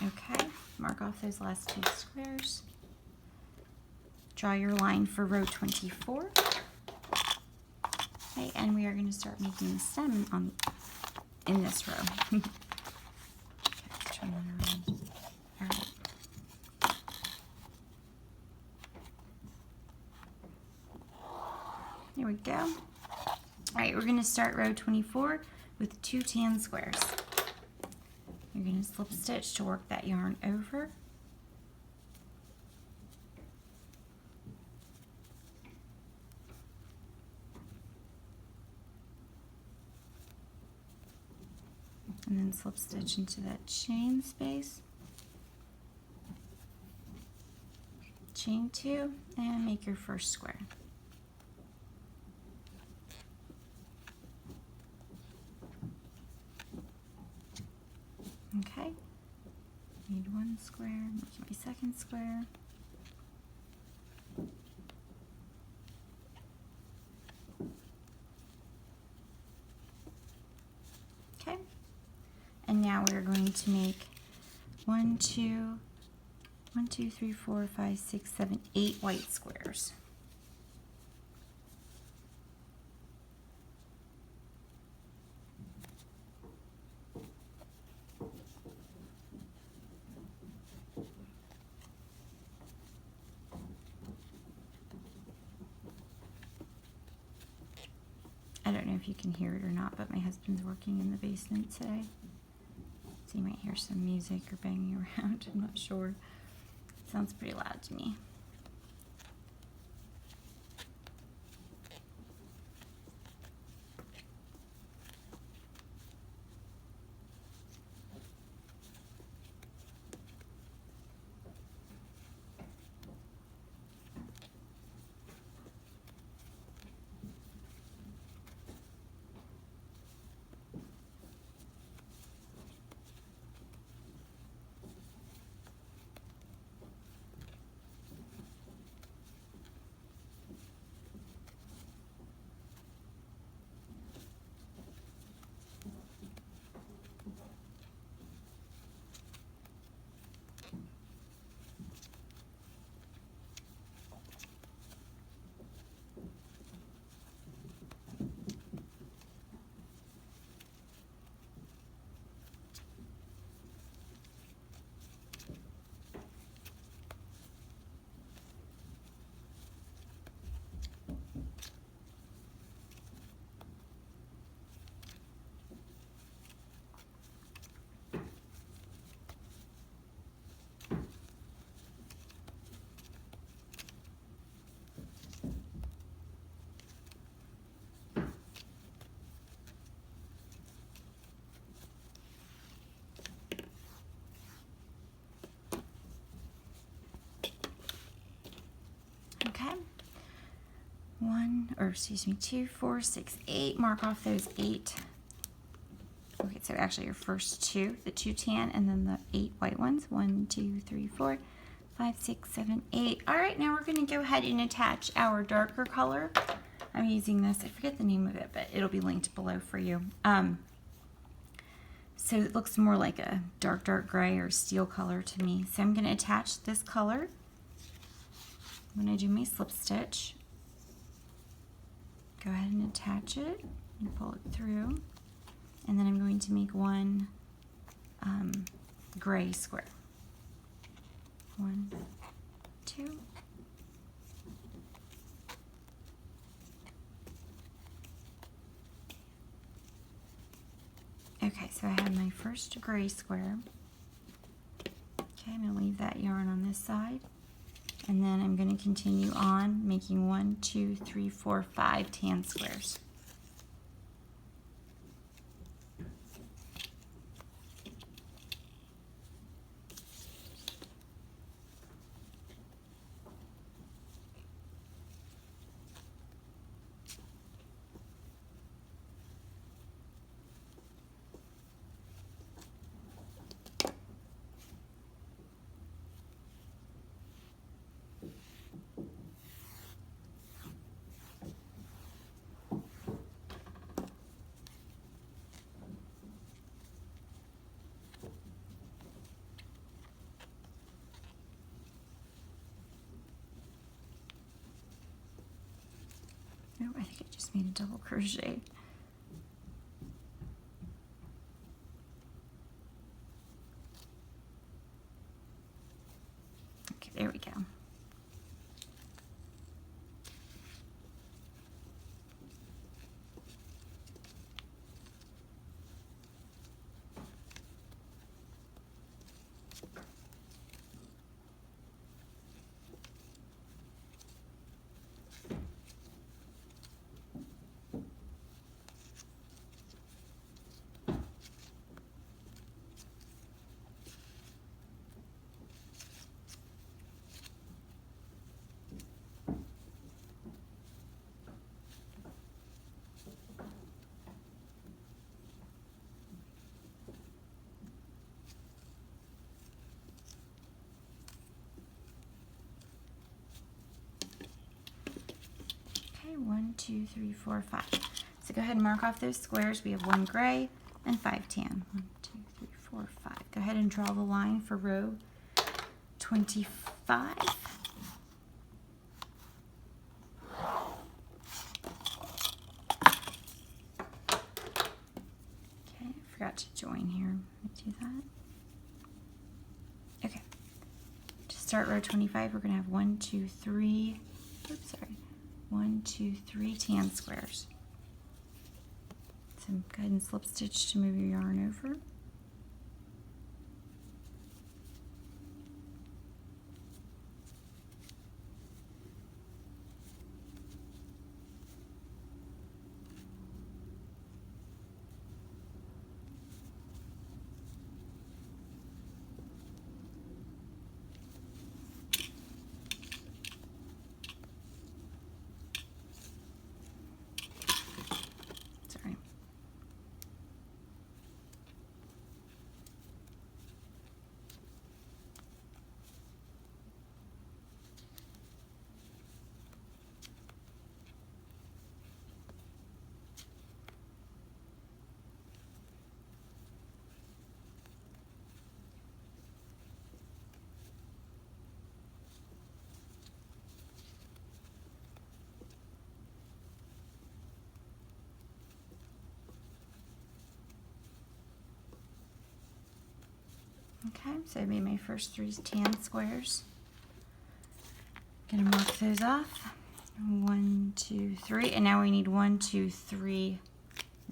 S1: Okay, mark off those last 2 squares. Draw your line for row 24. Okay, and we are going to start making the stem in this row. Okay, turn that around. All right. There we go. All right, we're going to start row 24 with 2 tan squares. You're going to slip stitch to work that yarn over. And then slip stitch into that chain space. Chain 2 and make your first square. Okay, need 1 square, make my second square. Okay, and now we're going to make 1, 2, 3, 4, 5, 6, 7, 8 white squares. I don't know if you can hear it or not, but my husband's working in the basement today. So you might hear some music or banging around, I'm not sure. It sounds pretty loud to me. Okay, 2, 4, 6, 8. Mark off those 8. Okay, so actually your first 2, the 2 tan, and then the 8 white ones. 1, 2, 3, 4, 5, 6, 7, 8. All right, now we're going to go ahead and attach our darker color. I'm using this, I forget the name of it, but it'll be linked below for you. So it looks more like a dark gray or steel color to me. So I'm going to attach this color. When I do my slip stitch, go ahead and attach it and pull it through. And then I'm going to make 1 gray square. 1, 2. Okay, so I have my first gray square. Okay, I'm going to leave that yarn on this side, and then I'm going to continue on making 1, 2, 3, 4, 5 tan squares. Oh, I think I just made a double crochet. Okay, there we go. Okay, 1, 2, 3, 4, 5. So go ahead and mark off those squares. We have 1 gray and 5 tan. 1, 2, 3, 4, 5. Go ahead and draw the line for row 25. Okay, I forgot to join here. Let me do that. Okay. To start row 25, we're going to have 1, 2, 3. Oops, sorry. 1, 2, 3 tan squares. So go ahead and slip stitch to move your yarn over. Sorry. Okay, so I made my first 3 tan squares. Gonna mark those off. 1, 2, 3, and now we need 1, 2, 3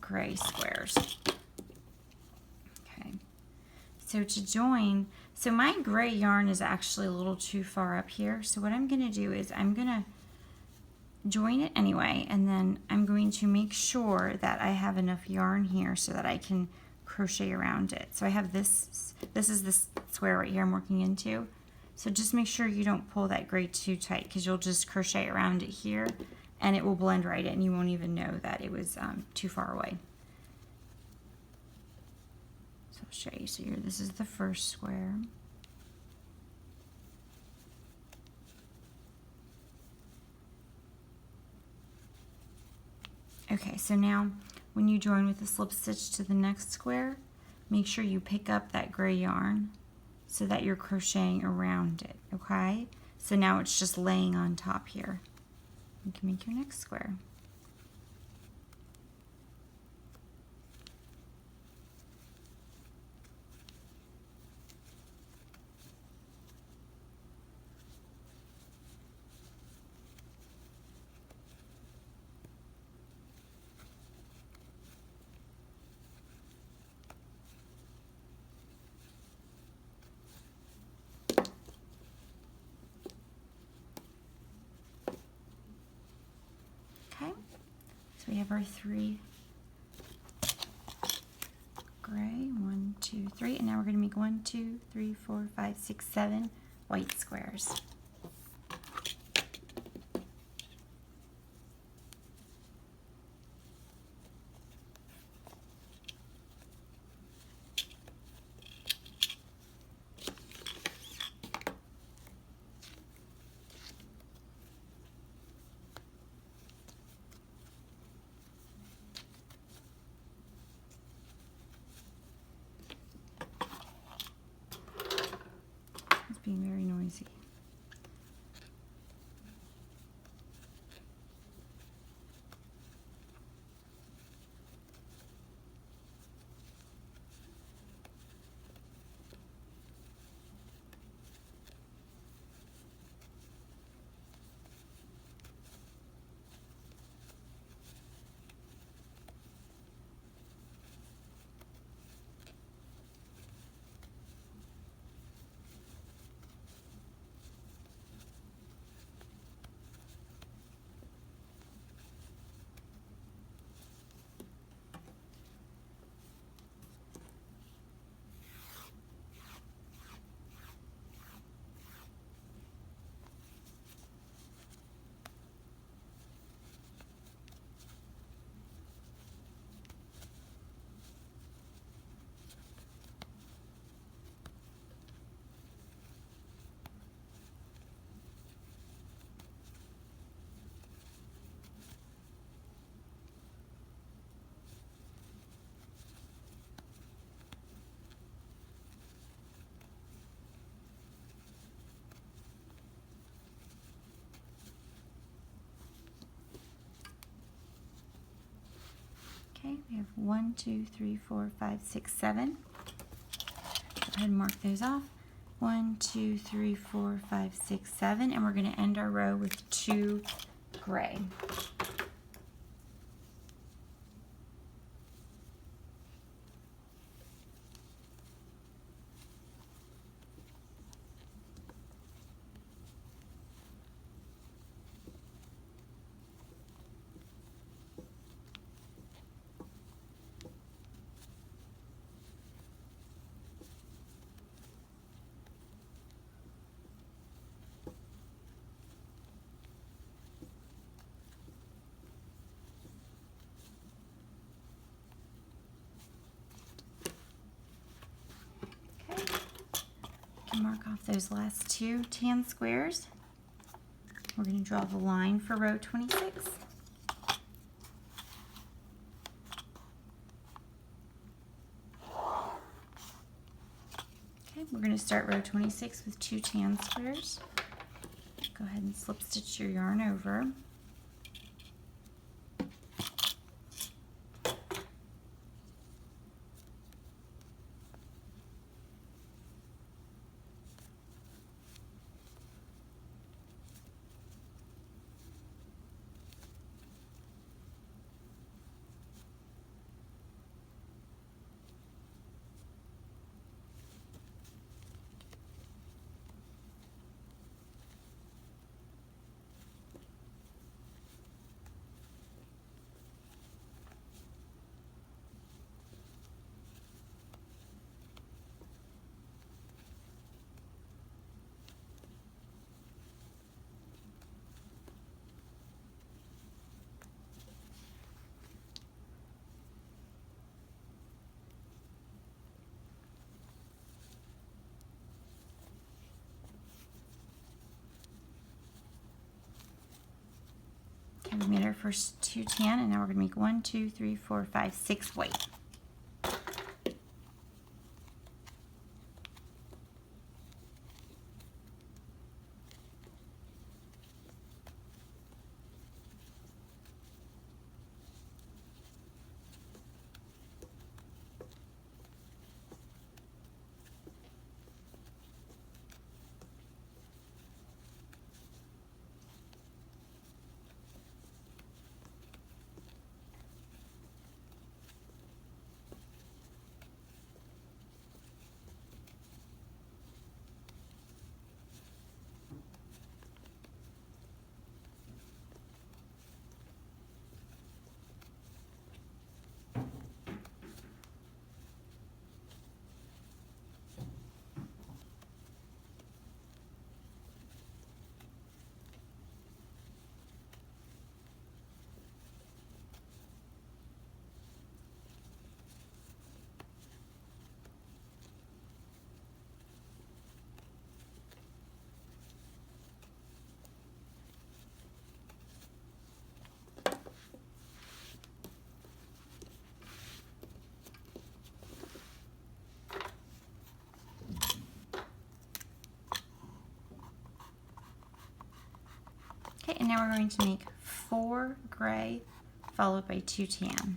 S1: gray squares. Okay, so to join, so my gray yarn is actually a little too far up here. So what I'm gonna do is I'm gonna join it anyway, and then I'm going to make sure that I have enough yarn here so that I can crochet around it. So I have this is this square right here I'm working into. So just make sure you don't pull that gray too tight, because you'll just crochet around it here and it will blend right in. You won't even know that it was too far away. So I'll show you. So here, this is the first square. Okay, so now when you join with the slip stitch to the next square, make sure you pick up that gray yarn so that you're crocheting around it, okay? So now it's just laying on top here. You can make your next square. we have our 3 gray, 1, 2, 3, and now we're going to make 1, 2, 3, 4, 5, 6, 7 white squares. It's being very noisy. Okay, we have 1, 2, 3, 4, 5, 6, 7. Go ahead and mark those off. 1, 2, 3, 4, 5, 6, 7, and we're going to end our row with 2 gray. Mark off those last 2 tan squares. We're going to draw the line for row 26. Okay, we're going to start row 26 with 2 tan squares. Go ahead and slip stitch your yarn over. Okay, we made our first 2 tan, and now we're going to make 1, 2, 3, 4, 5, 6 white. and now we're going to make 4 gray followed by 2 tan.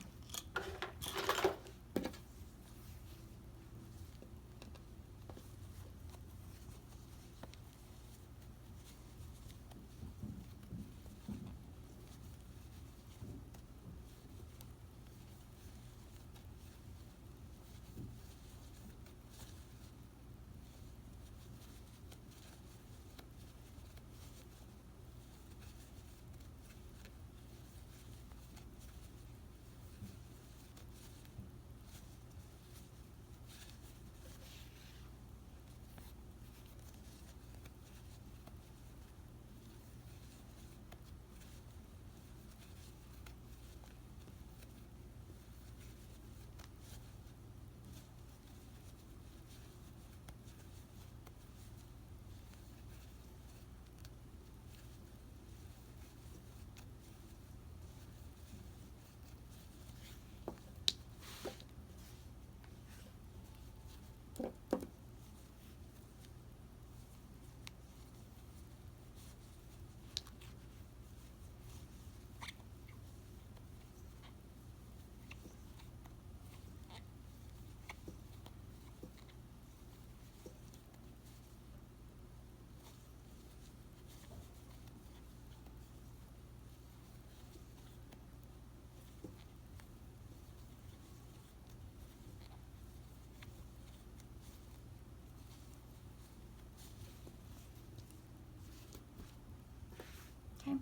S1: Okay,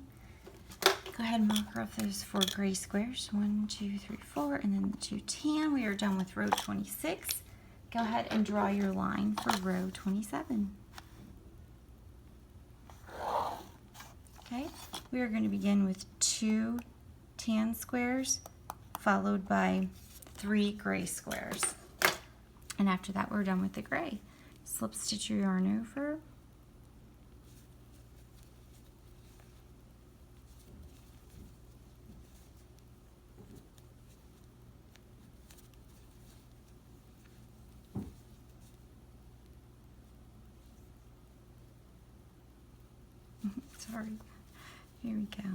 S1: go ahead and mark off those 4 gray squares. 1, 2, 3, 4, and then the 2 tan. We are done with row 26. Go ahead and draw your line for row 27. Okay, we are going to begin with 2 tan squares followed by 3 gray squares. And after that, we're done with the gray. Slip stitch your yarn over. Sorry. Here we go.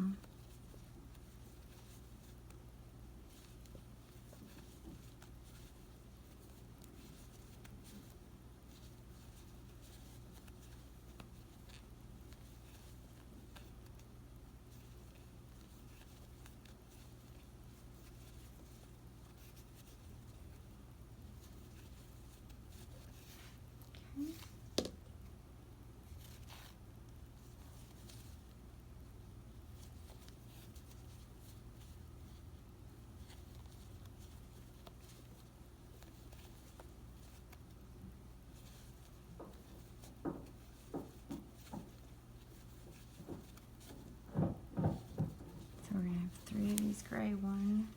S1: So we're going to have 3 of these gray. 1,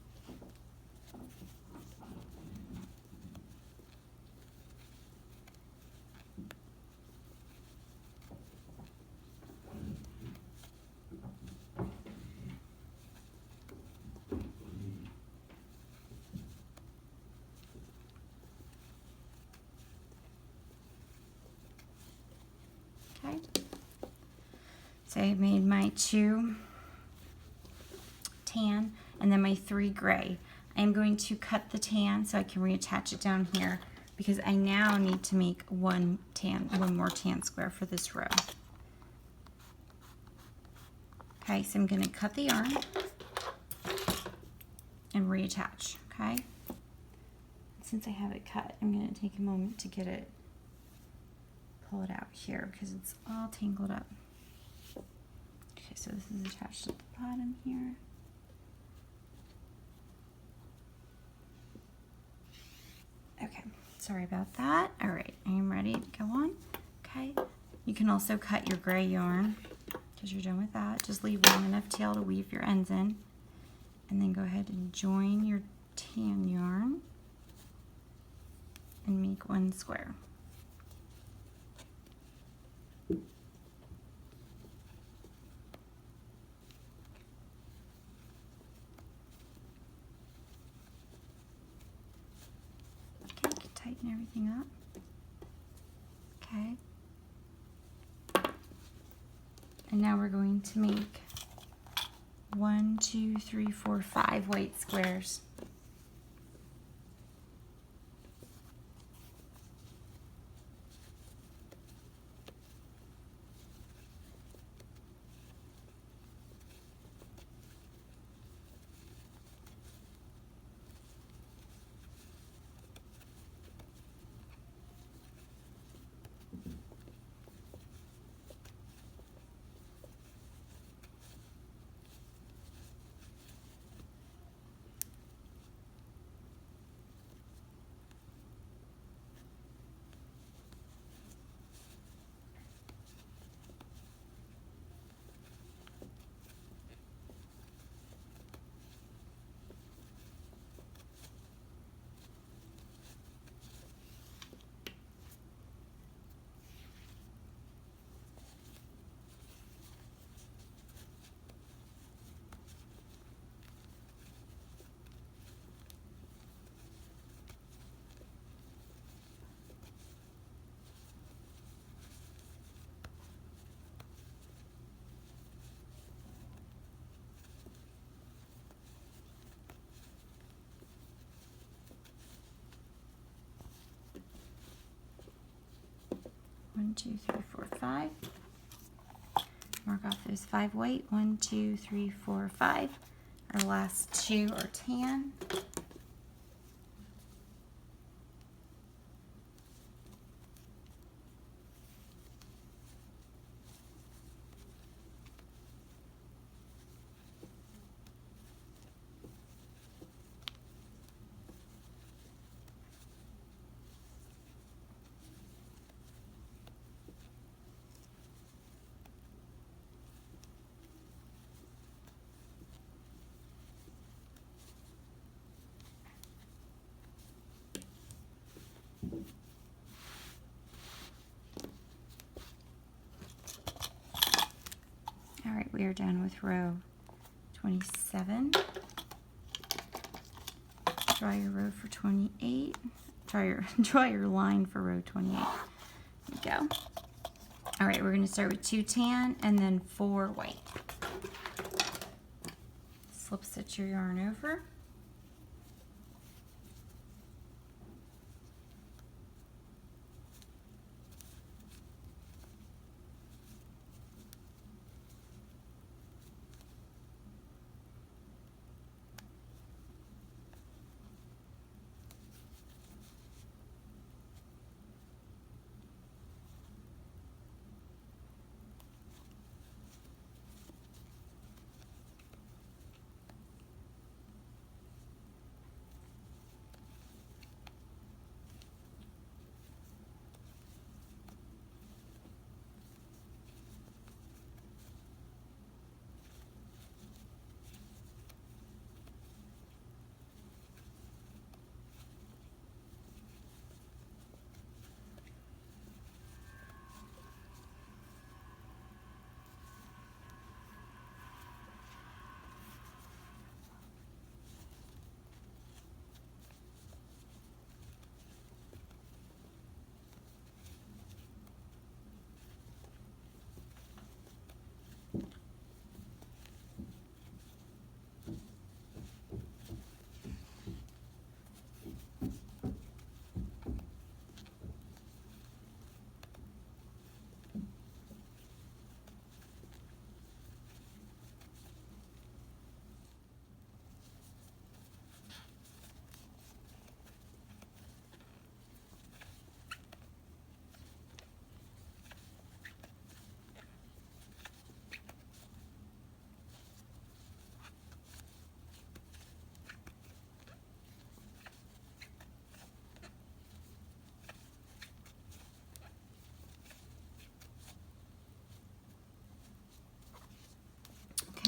S1: 2. Okay. So I made my 2 tan and then my 3 gray. I am going to cut the tan so I can reattach it down here because I now need to make one more tan square for this row. Okay, so I'm going to cut the yarn and reattach, okay? Since I have it cut, I'm going to take a moment to get it, pull it out here because it's all tangled up. Okay, so this is attached at the bottom here. Okay, sorry about that. All right, I am ready to go on. Okay, you can also cut your gray yarn because you're done with that. Just leave long enough tail to weave your ends in. And then go ahead and join your tan yarn and make 1 square. Okay, you can tighten everything up. Okay. And now we're going to make 1, 2, 3, 4, 5 white squares. One, 2, 3, 4, 5. Mark off those 5 white. 1, 2, 3, 4, 5. Our last 2 are tan. All right, we are done with row 27. Draw your row for 28. Draw your line for row 28. There you go. All right, we're going to start with 2 tan and then 4 white. Slip stitch your yarn over.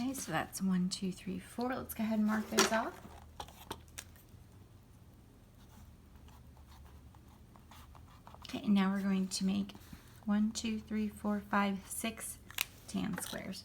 S1: Okay, so that's 1, 2, 3, 4. Let's go ahead and mark those off. Okay, and now we're going to make 1, 2, 3, 4, 5, 6 tan squares.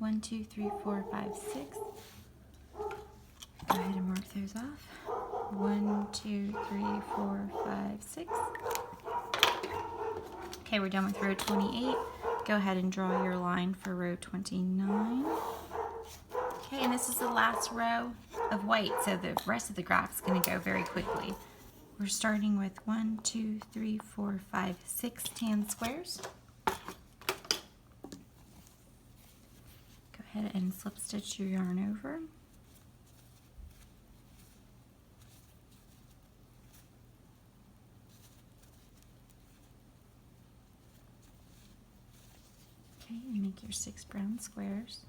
S1: 1, 2, 3, 4, 5, 6. Go ahead and mark those off. 1, 2, 3, 4, 5, 6. Okay, we're done with row 28. Go ahead and draw your line for row 29. Okay, and this is the last row of white, so the rest of the graph is going to go very quickly. We're starting with 1, 2, 3, 4, 5, 6 tan squares. Go ahead and slip stitch your yarn over. Okay, and make your 6 brown squares.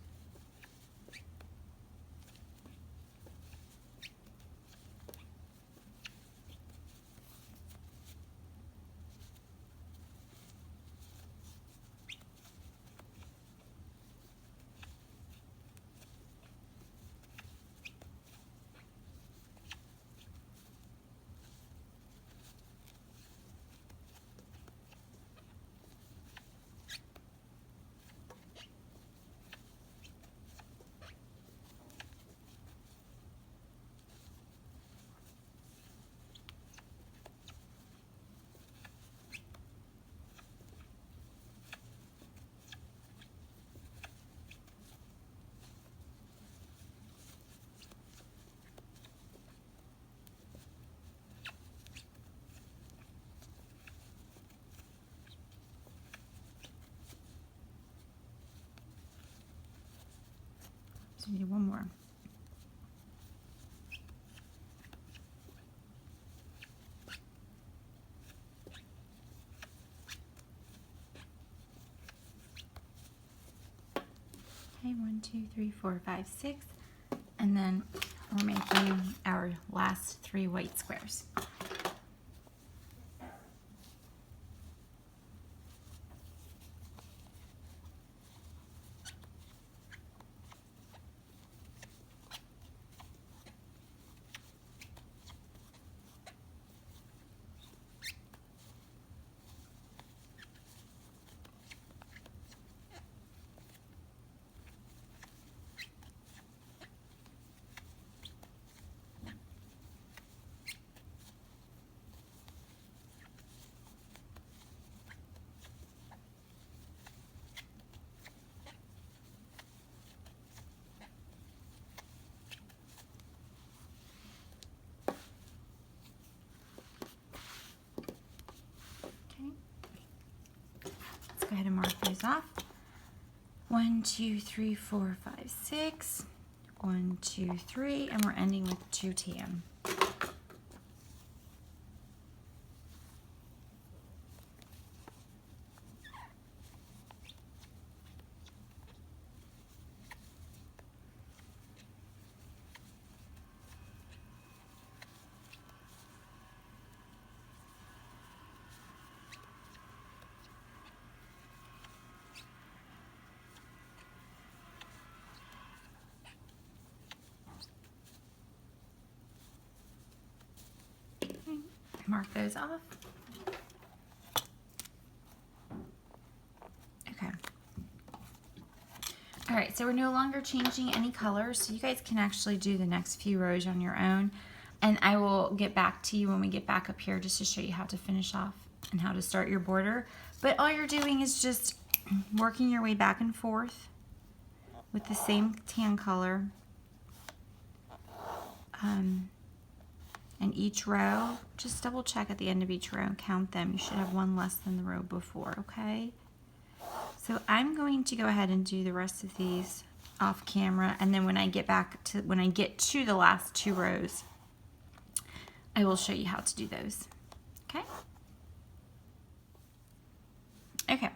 S1: So we need one more. Okay, 1, 2, 3, 4, 5, 6. And then we're making our last 3 white squares. Go ahead and mark those off. 1, 2, 3, 4, 5, 6. 1, 2, 3, and we're ending with 2 tan. Mark those off. Okay. All right, so we're no longer changing any colors, so you guys can actually do the next few rows on your own, and I will get back to you when we get back up here just to show you how to finish off and how to start your border. But all you're doing is just working your way back and forth with the same tan color. And each row, just double check at the end of each row, count them. You should have one less than the row before, okay? So I'm going to go ahead and do the rest of these off camera, and then when I get to the last 2 rows, I will show you how to do those, okay? Okay,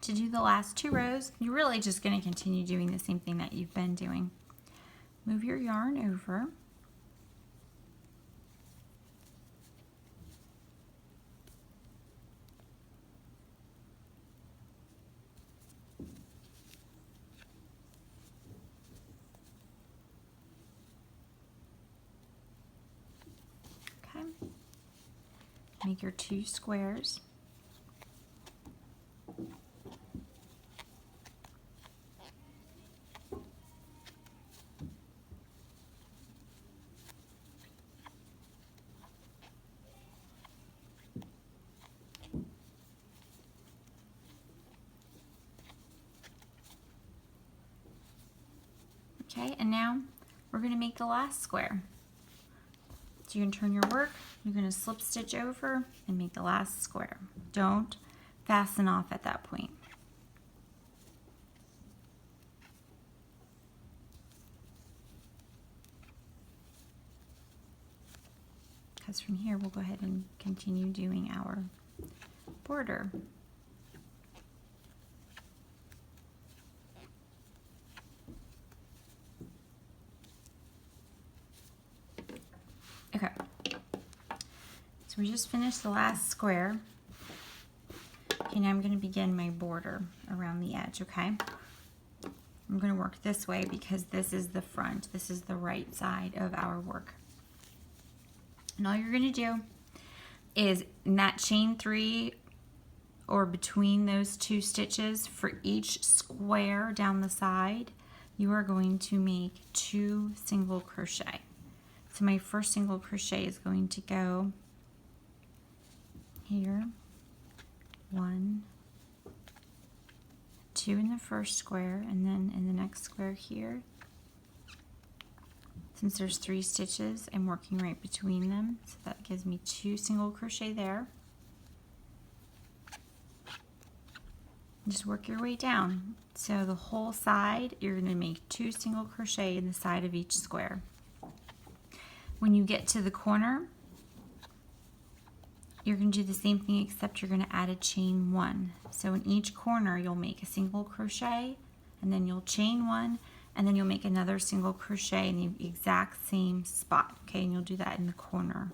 S1: to do the last 2 rows, you're really just gonna continue doing the same thing that you've been doing. Move your yarn over. Make your 2 squares. Okay, and now we're going to make the last square. So you're going to turn your work, you're going to slip stitch over and make the last square. Don't fasten off at that point. Because from here we'll go ahead and continue doing our border. Okay, so we just finished the last square. Okay, now I'm going to begin my border around the edge, okay? I'm going to work this way because this is the front. This is the right side of our work. And all you're going to do is in that chain 3 or between those 2 stitches for each square down the side, you are going to make 2 single crochet. So my first single crochet is going to go here, 1, 2 in the first square, and then in the next square here. Since there's 3 stitches, I'm working right between them, so that gives me 2 single crochet there. Just work your way down. So the whole side, you're going to make 2 single crochet in the side of each square. When you get to the corner, you're going to do the same thing except you're going to add a chain 1. So in each corner you'll make a single crochet and then you'll chain 1 and then you'll make another single crochet in the exact same spot. Okay, and you'll do that in the corner.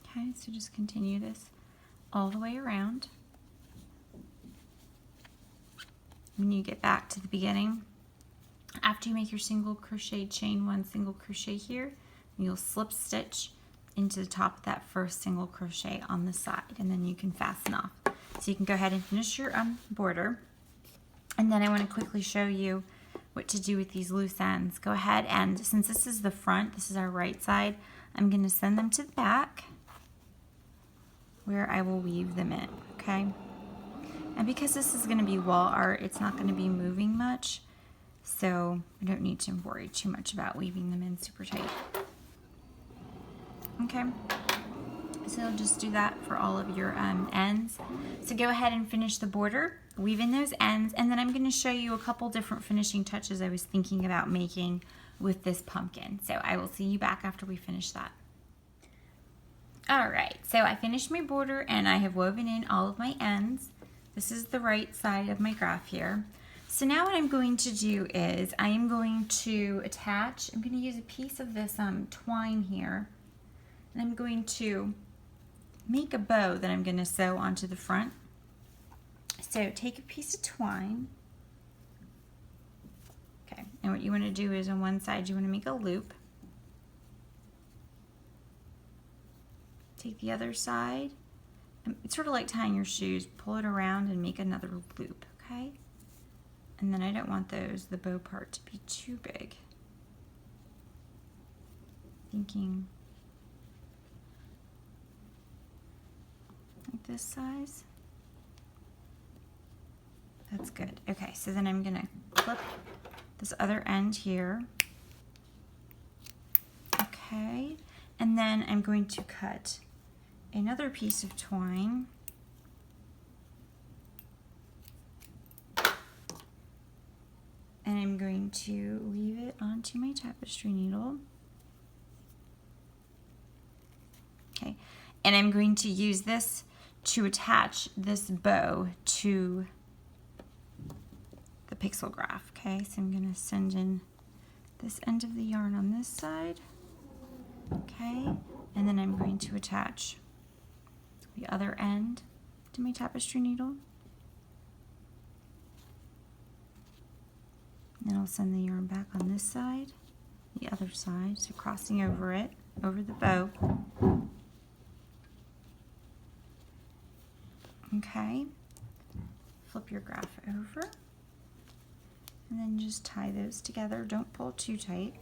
S1: Okay, so just continue this all the way around. When you get back to the beginning, after you make your single crochet, chain 1 single crochet here, you'll slip stitch into the top of that first single crochet on the side, and then you can fasten off. So you can go ahead and finish your border, and then I want to quickly show you what to do with these loose ends. Go ahead and, since this is the front, this is our right side, I'm going to send them to the back where I will weave them in, okay? And because this is going to be wall art, it's not going to be moving much, so I don't need to worry too much about weaving them in super tight. Okay, so you'll just do that for all of your ends. So go ahead and finish the border, weave in those ends, and then I'm going to show you a couple different finishing touches I was thinking about making with this pumpkin. So I will see you back after we finish that. Alright, so I finished my border and I have woven in all of my ends. This is the right side of my graph here. So now what I'm going to do is I am going to attach, I'm going to use a piece of this twine here, and I'm going to make a bow that I'm going to sew onto the front. So take a piece of twine. Okay, and what you want to do is on one side you want to make a loop. Take the other side. It's sort of like tying your shoes. Pull it around and make another loop, okay? And then I don't want the bow part to be too big. Thinking like this size. That's good. Okay, so then I'm gonna clip this other end here. Okay, and then I'm going to cut another piece of twine and I'm going to weave it onto my tapestry needle. Okay, and I'm going to use this to attach this bow to the pixel graph. Okay, so I'm going to send in this end of the yarn on this side. Okay, and then I'm going to attach the other end to my tapestry needle. Then I'll send the yarn back on this side, the other side, so crossing over it, over the bow. Okay, flip your graph over, and then just tie those together. Don't pull too tight.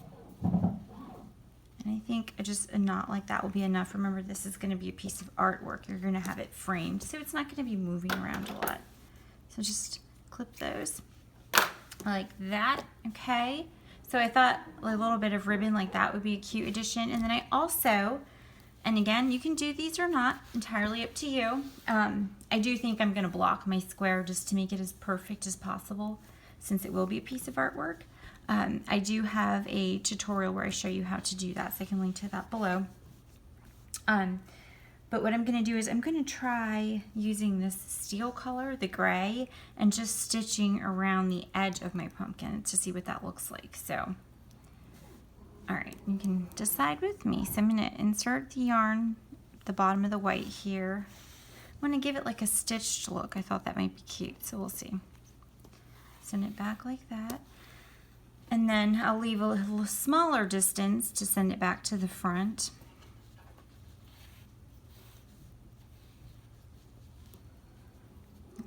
S1: And I think just a knot like that will be enough. Remember, this is going to be a piece of artwork. You're going to have it framed, so it's not going to be moving around a lot. So just clip those like that, okay? So I thought a little bit of ribbon like that would be a cute addition. And then I also, and again, you can do these or not, entirely up to you. I do think I'm going to block my square just to make it as perfect as possible, since it will be a piece of artwork. I do have a tutorial where I show you how to do that, so I can link to that below. But what I'm going to do is I'm going to try using this steel color, the gray, and just stitching around the edge of my pumpkin to see what that looks like. So, all right, you can decide with me. So I'm going to insert the yarn at the bottom of the white here. I want to give it like a stitched look. I thought that might be cute, so we'll see. Send it back like that. And then I'll leave a little smaller distance to send it back to the front.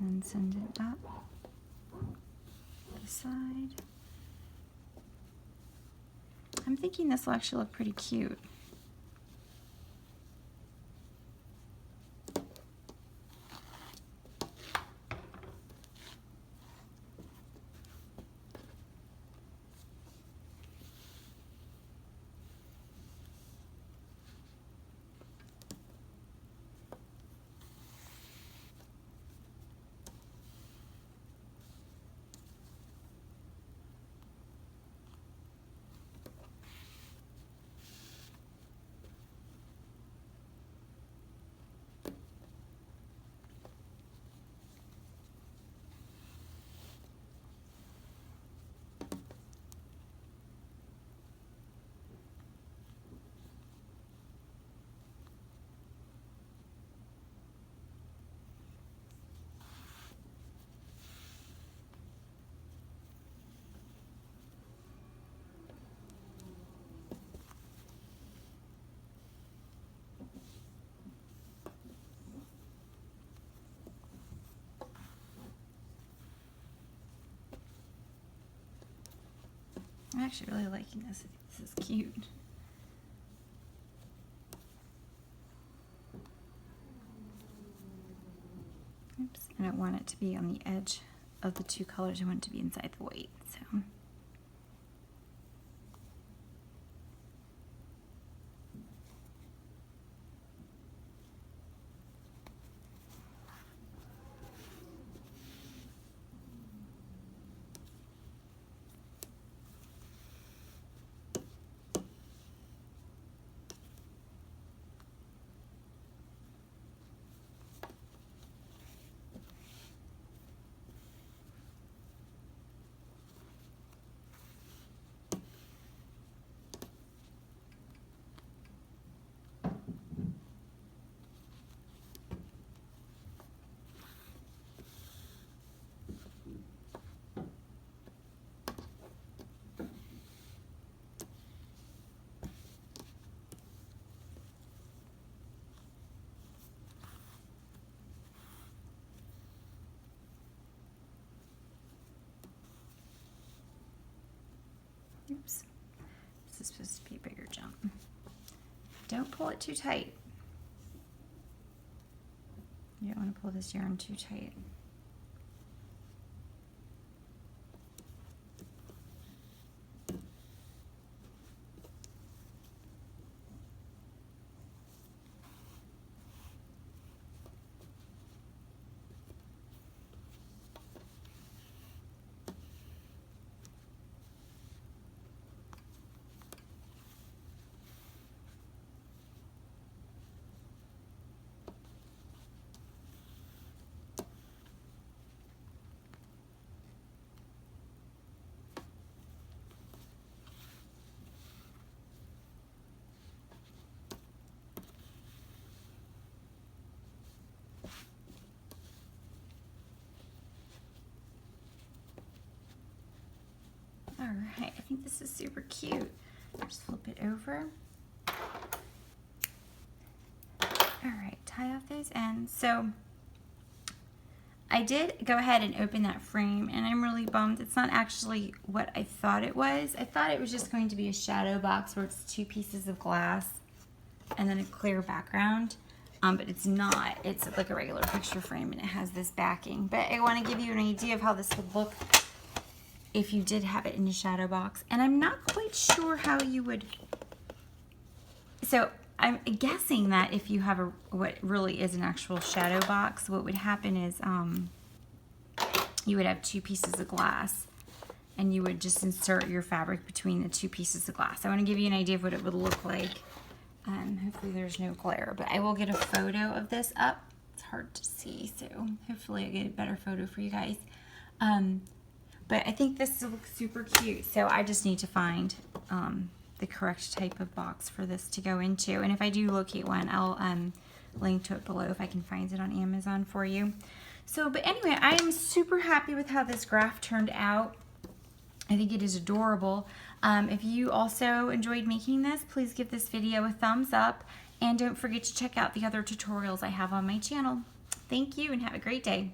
S1: And send it up the side. I'm thinking this will actually look pretty cute. I'm actually really liking this. I think this is cute. Oops, I don't want it to be on the edge of the two colors. I want it to be inside the white. So. Oops, this is supposed to be a bigger jump. Don't pull it too tight. You don't want to pull this yarn too tight. All right, I think this is super cute. Just flip it over. All right, tie off those ends. So I did go ahead and open that frame, and I'm really bummed. It's not actually what I thought it was. I thought it was just going to be a shadow box where it's 2 pieces of glass and then a clear background. But it's not. It's like a regular picture frame, and it has this backing. But I want to give you an idea of how this would look if you did have it in a shadow box. And I'm not quite sure how you would. So I'm guessing that if you have what really is an actual shadow box, what would happen is you would have 2 pieces of glass, and you would just insert your fabric between the 2 pieces of glass. I want to give you an idea of what it would look like. Hopefully there's no glare, but I will get a photo of this up. It's hard to see, so hopefully I get a better photo for you guys. But I think this looks super cute, so I just need to find the correct type of box for this to go into. And if I do locate one, I'll link to it below if I can find it on Amazon for you. So, but anyway, I am super happy with how this graph turned out. I think it is adorable. If you also enjoyed making this, please give this video a thumbs up, and don't forget to check out the other tutorials I have on my channel. Thank you, and have a great day.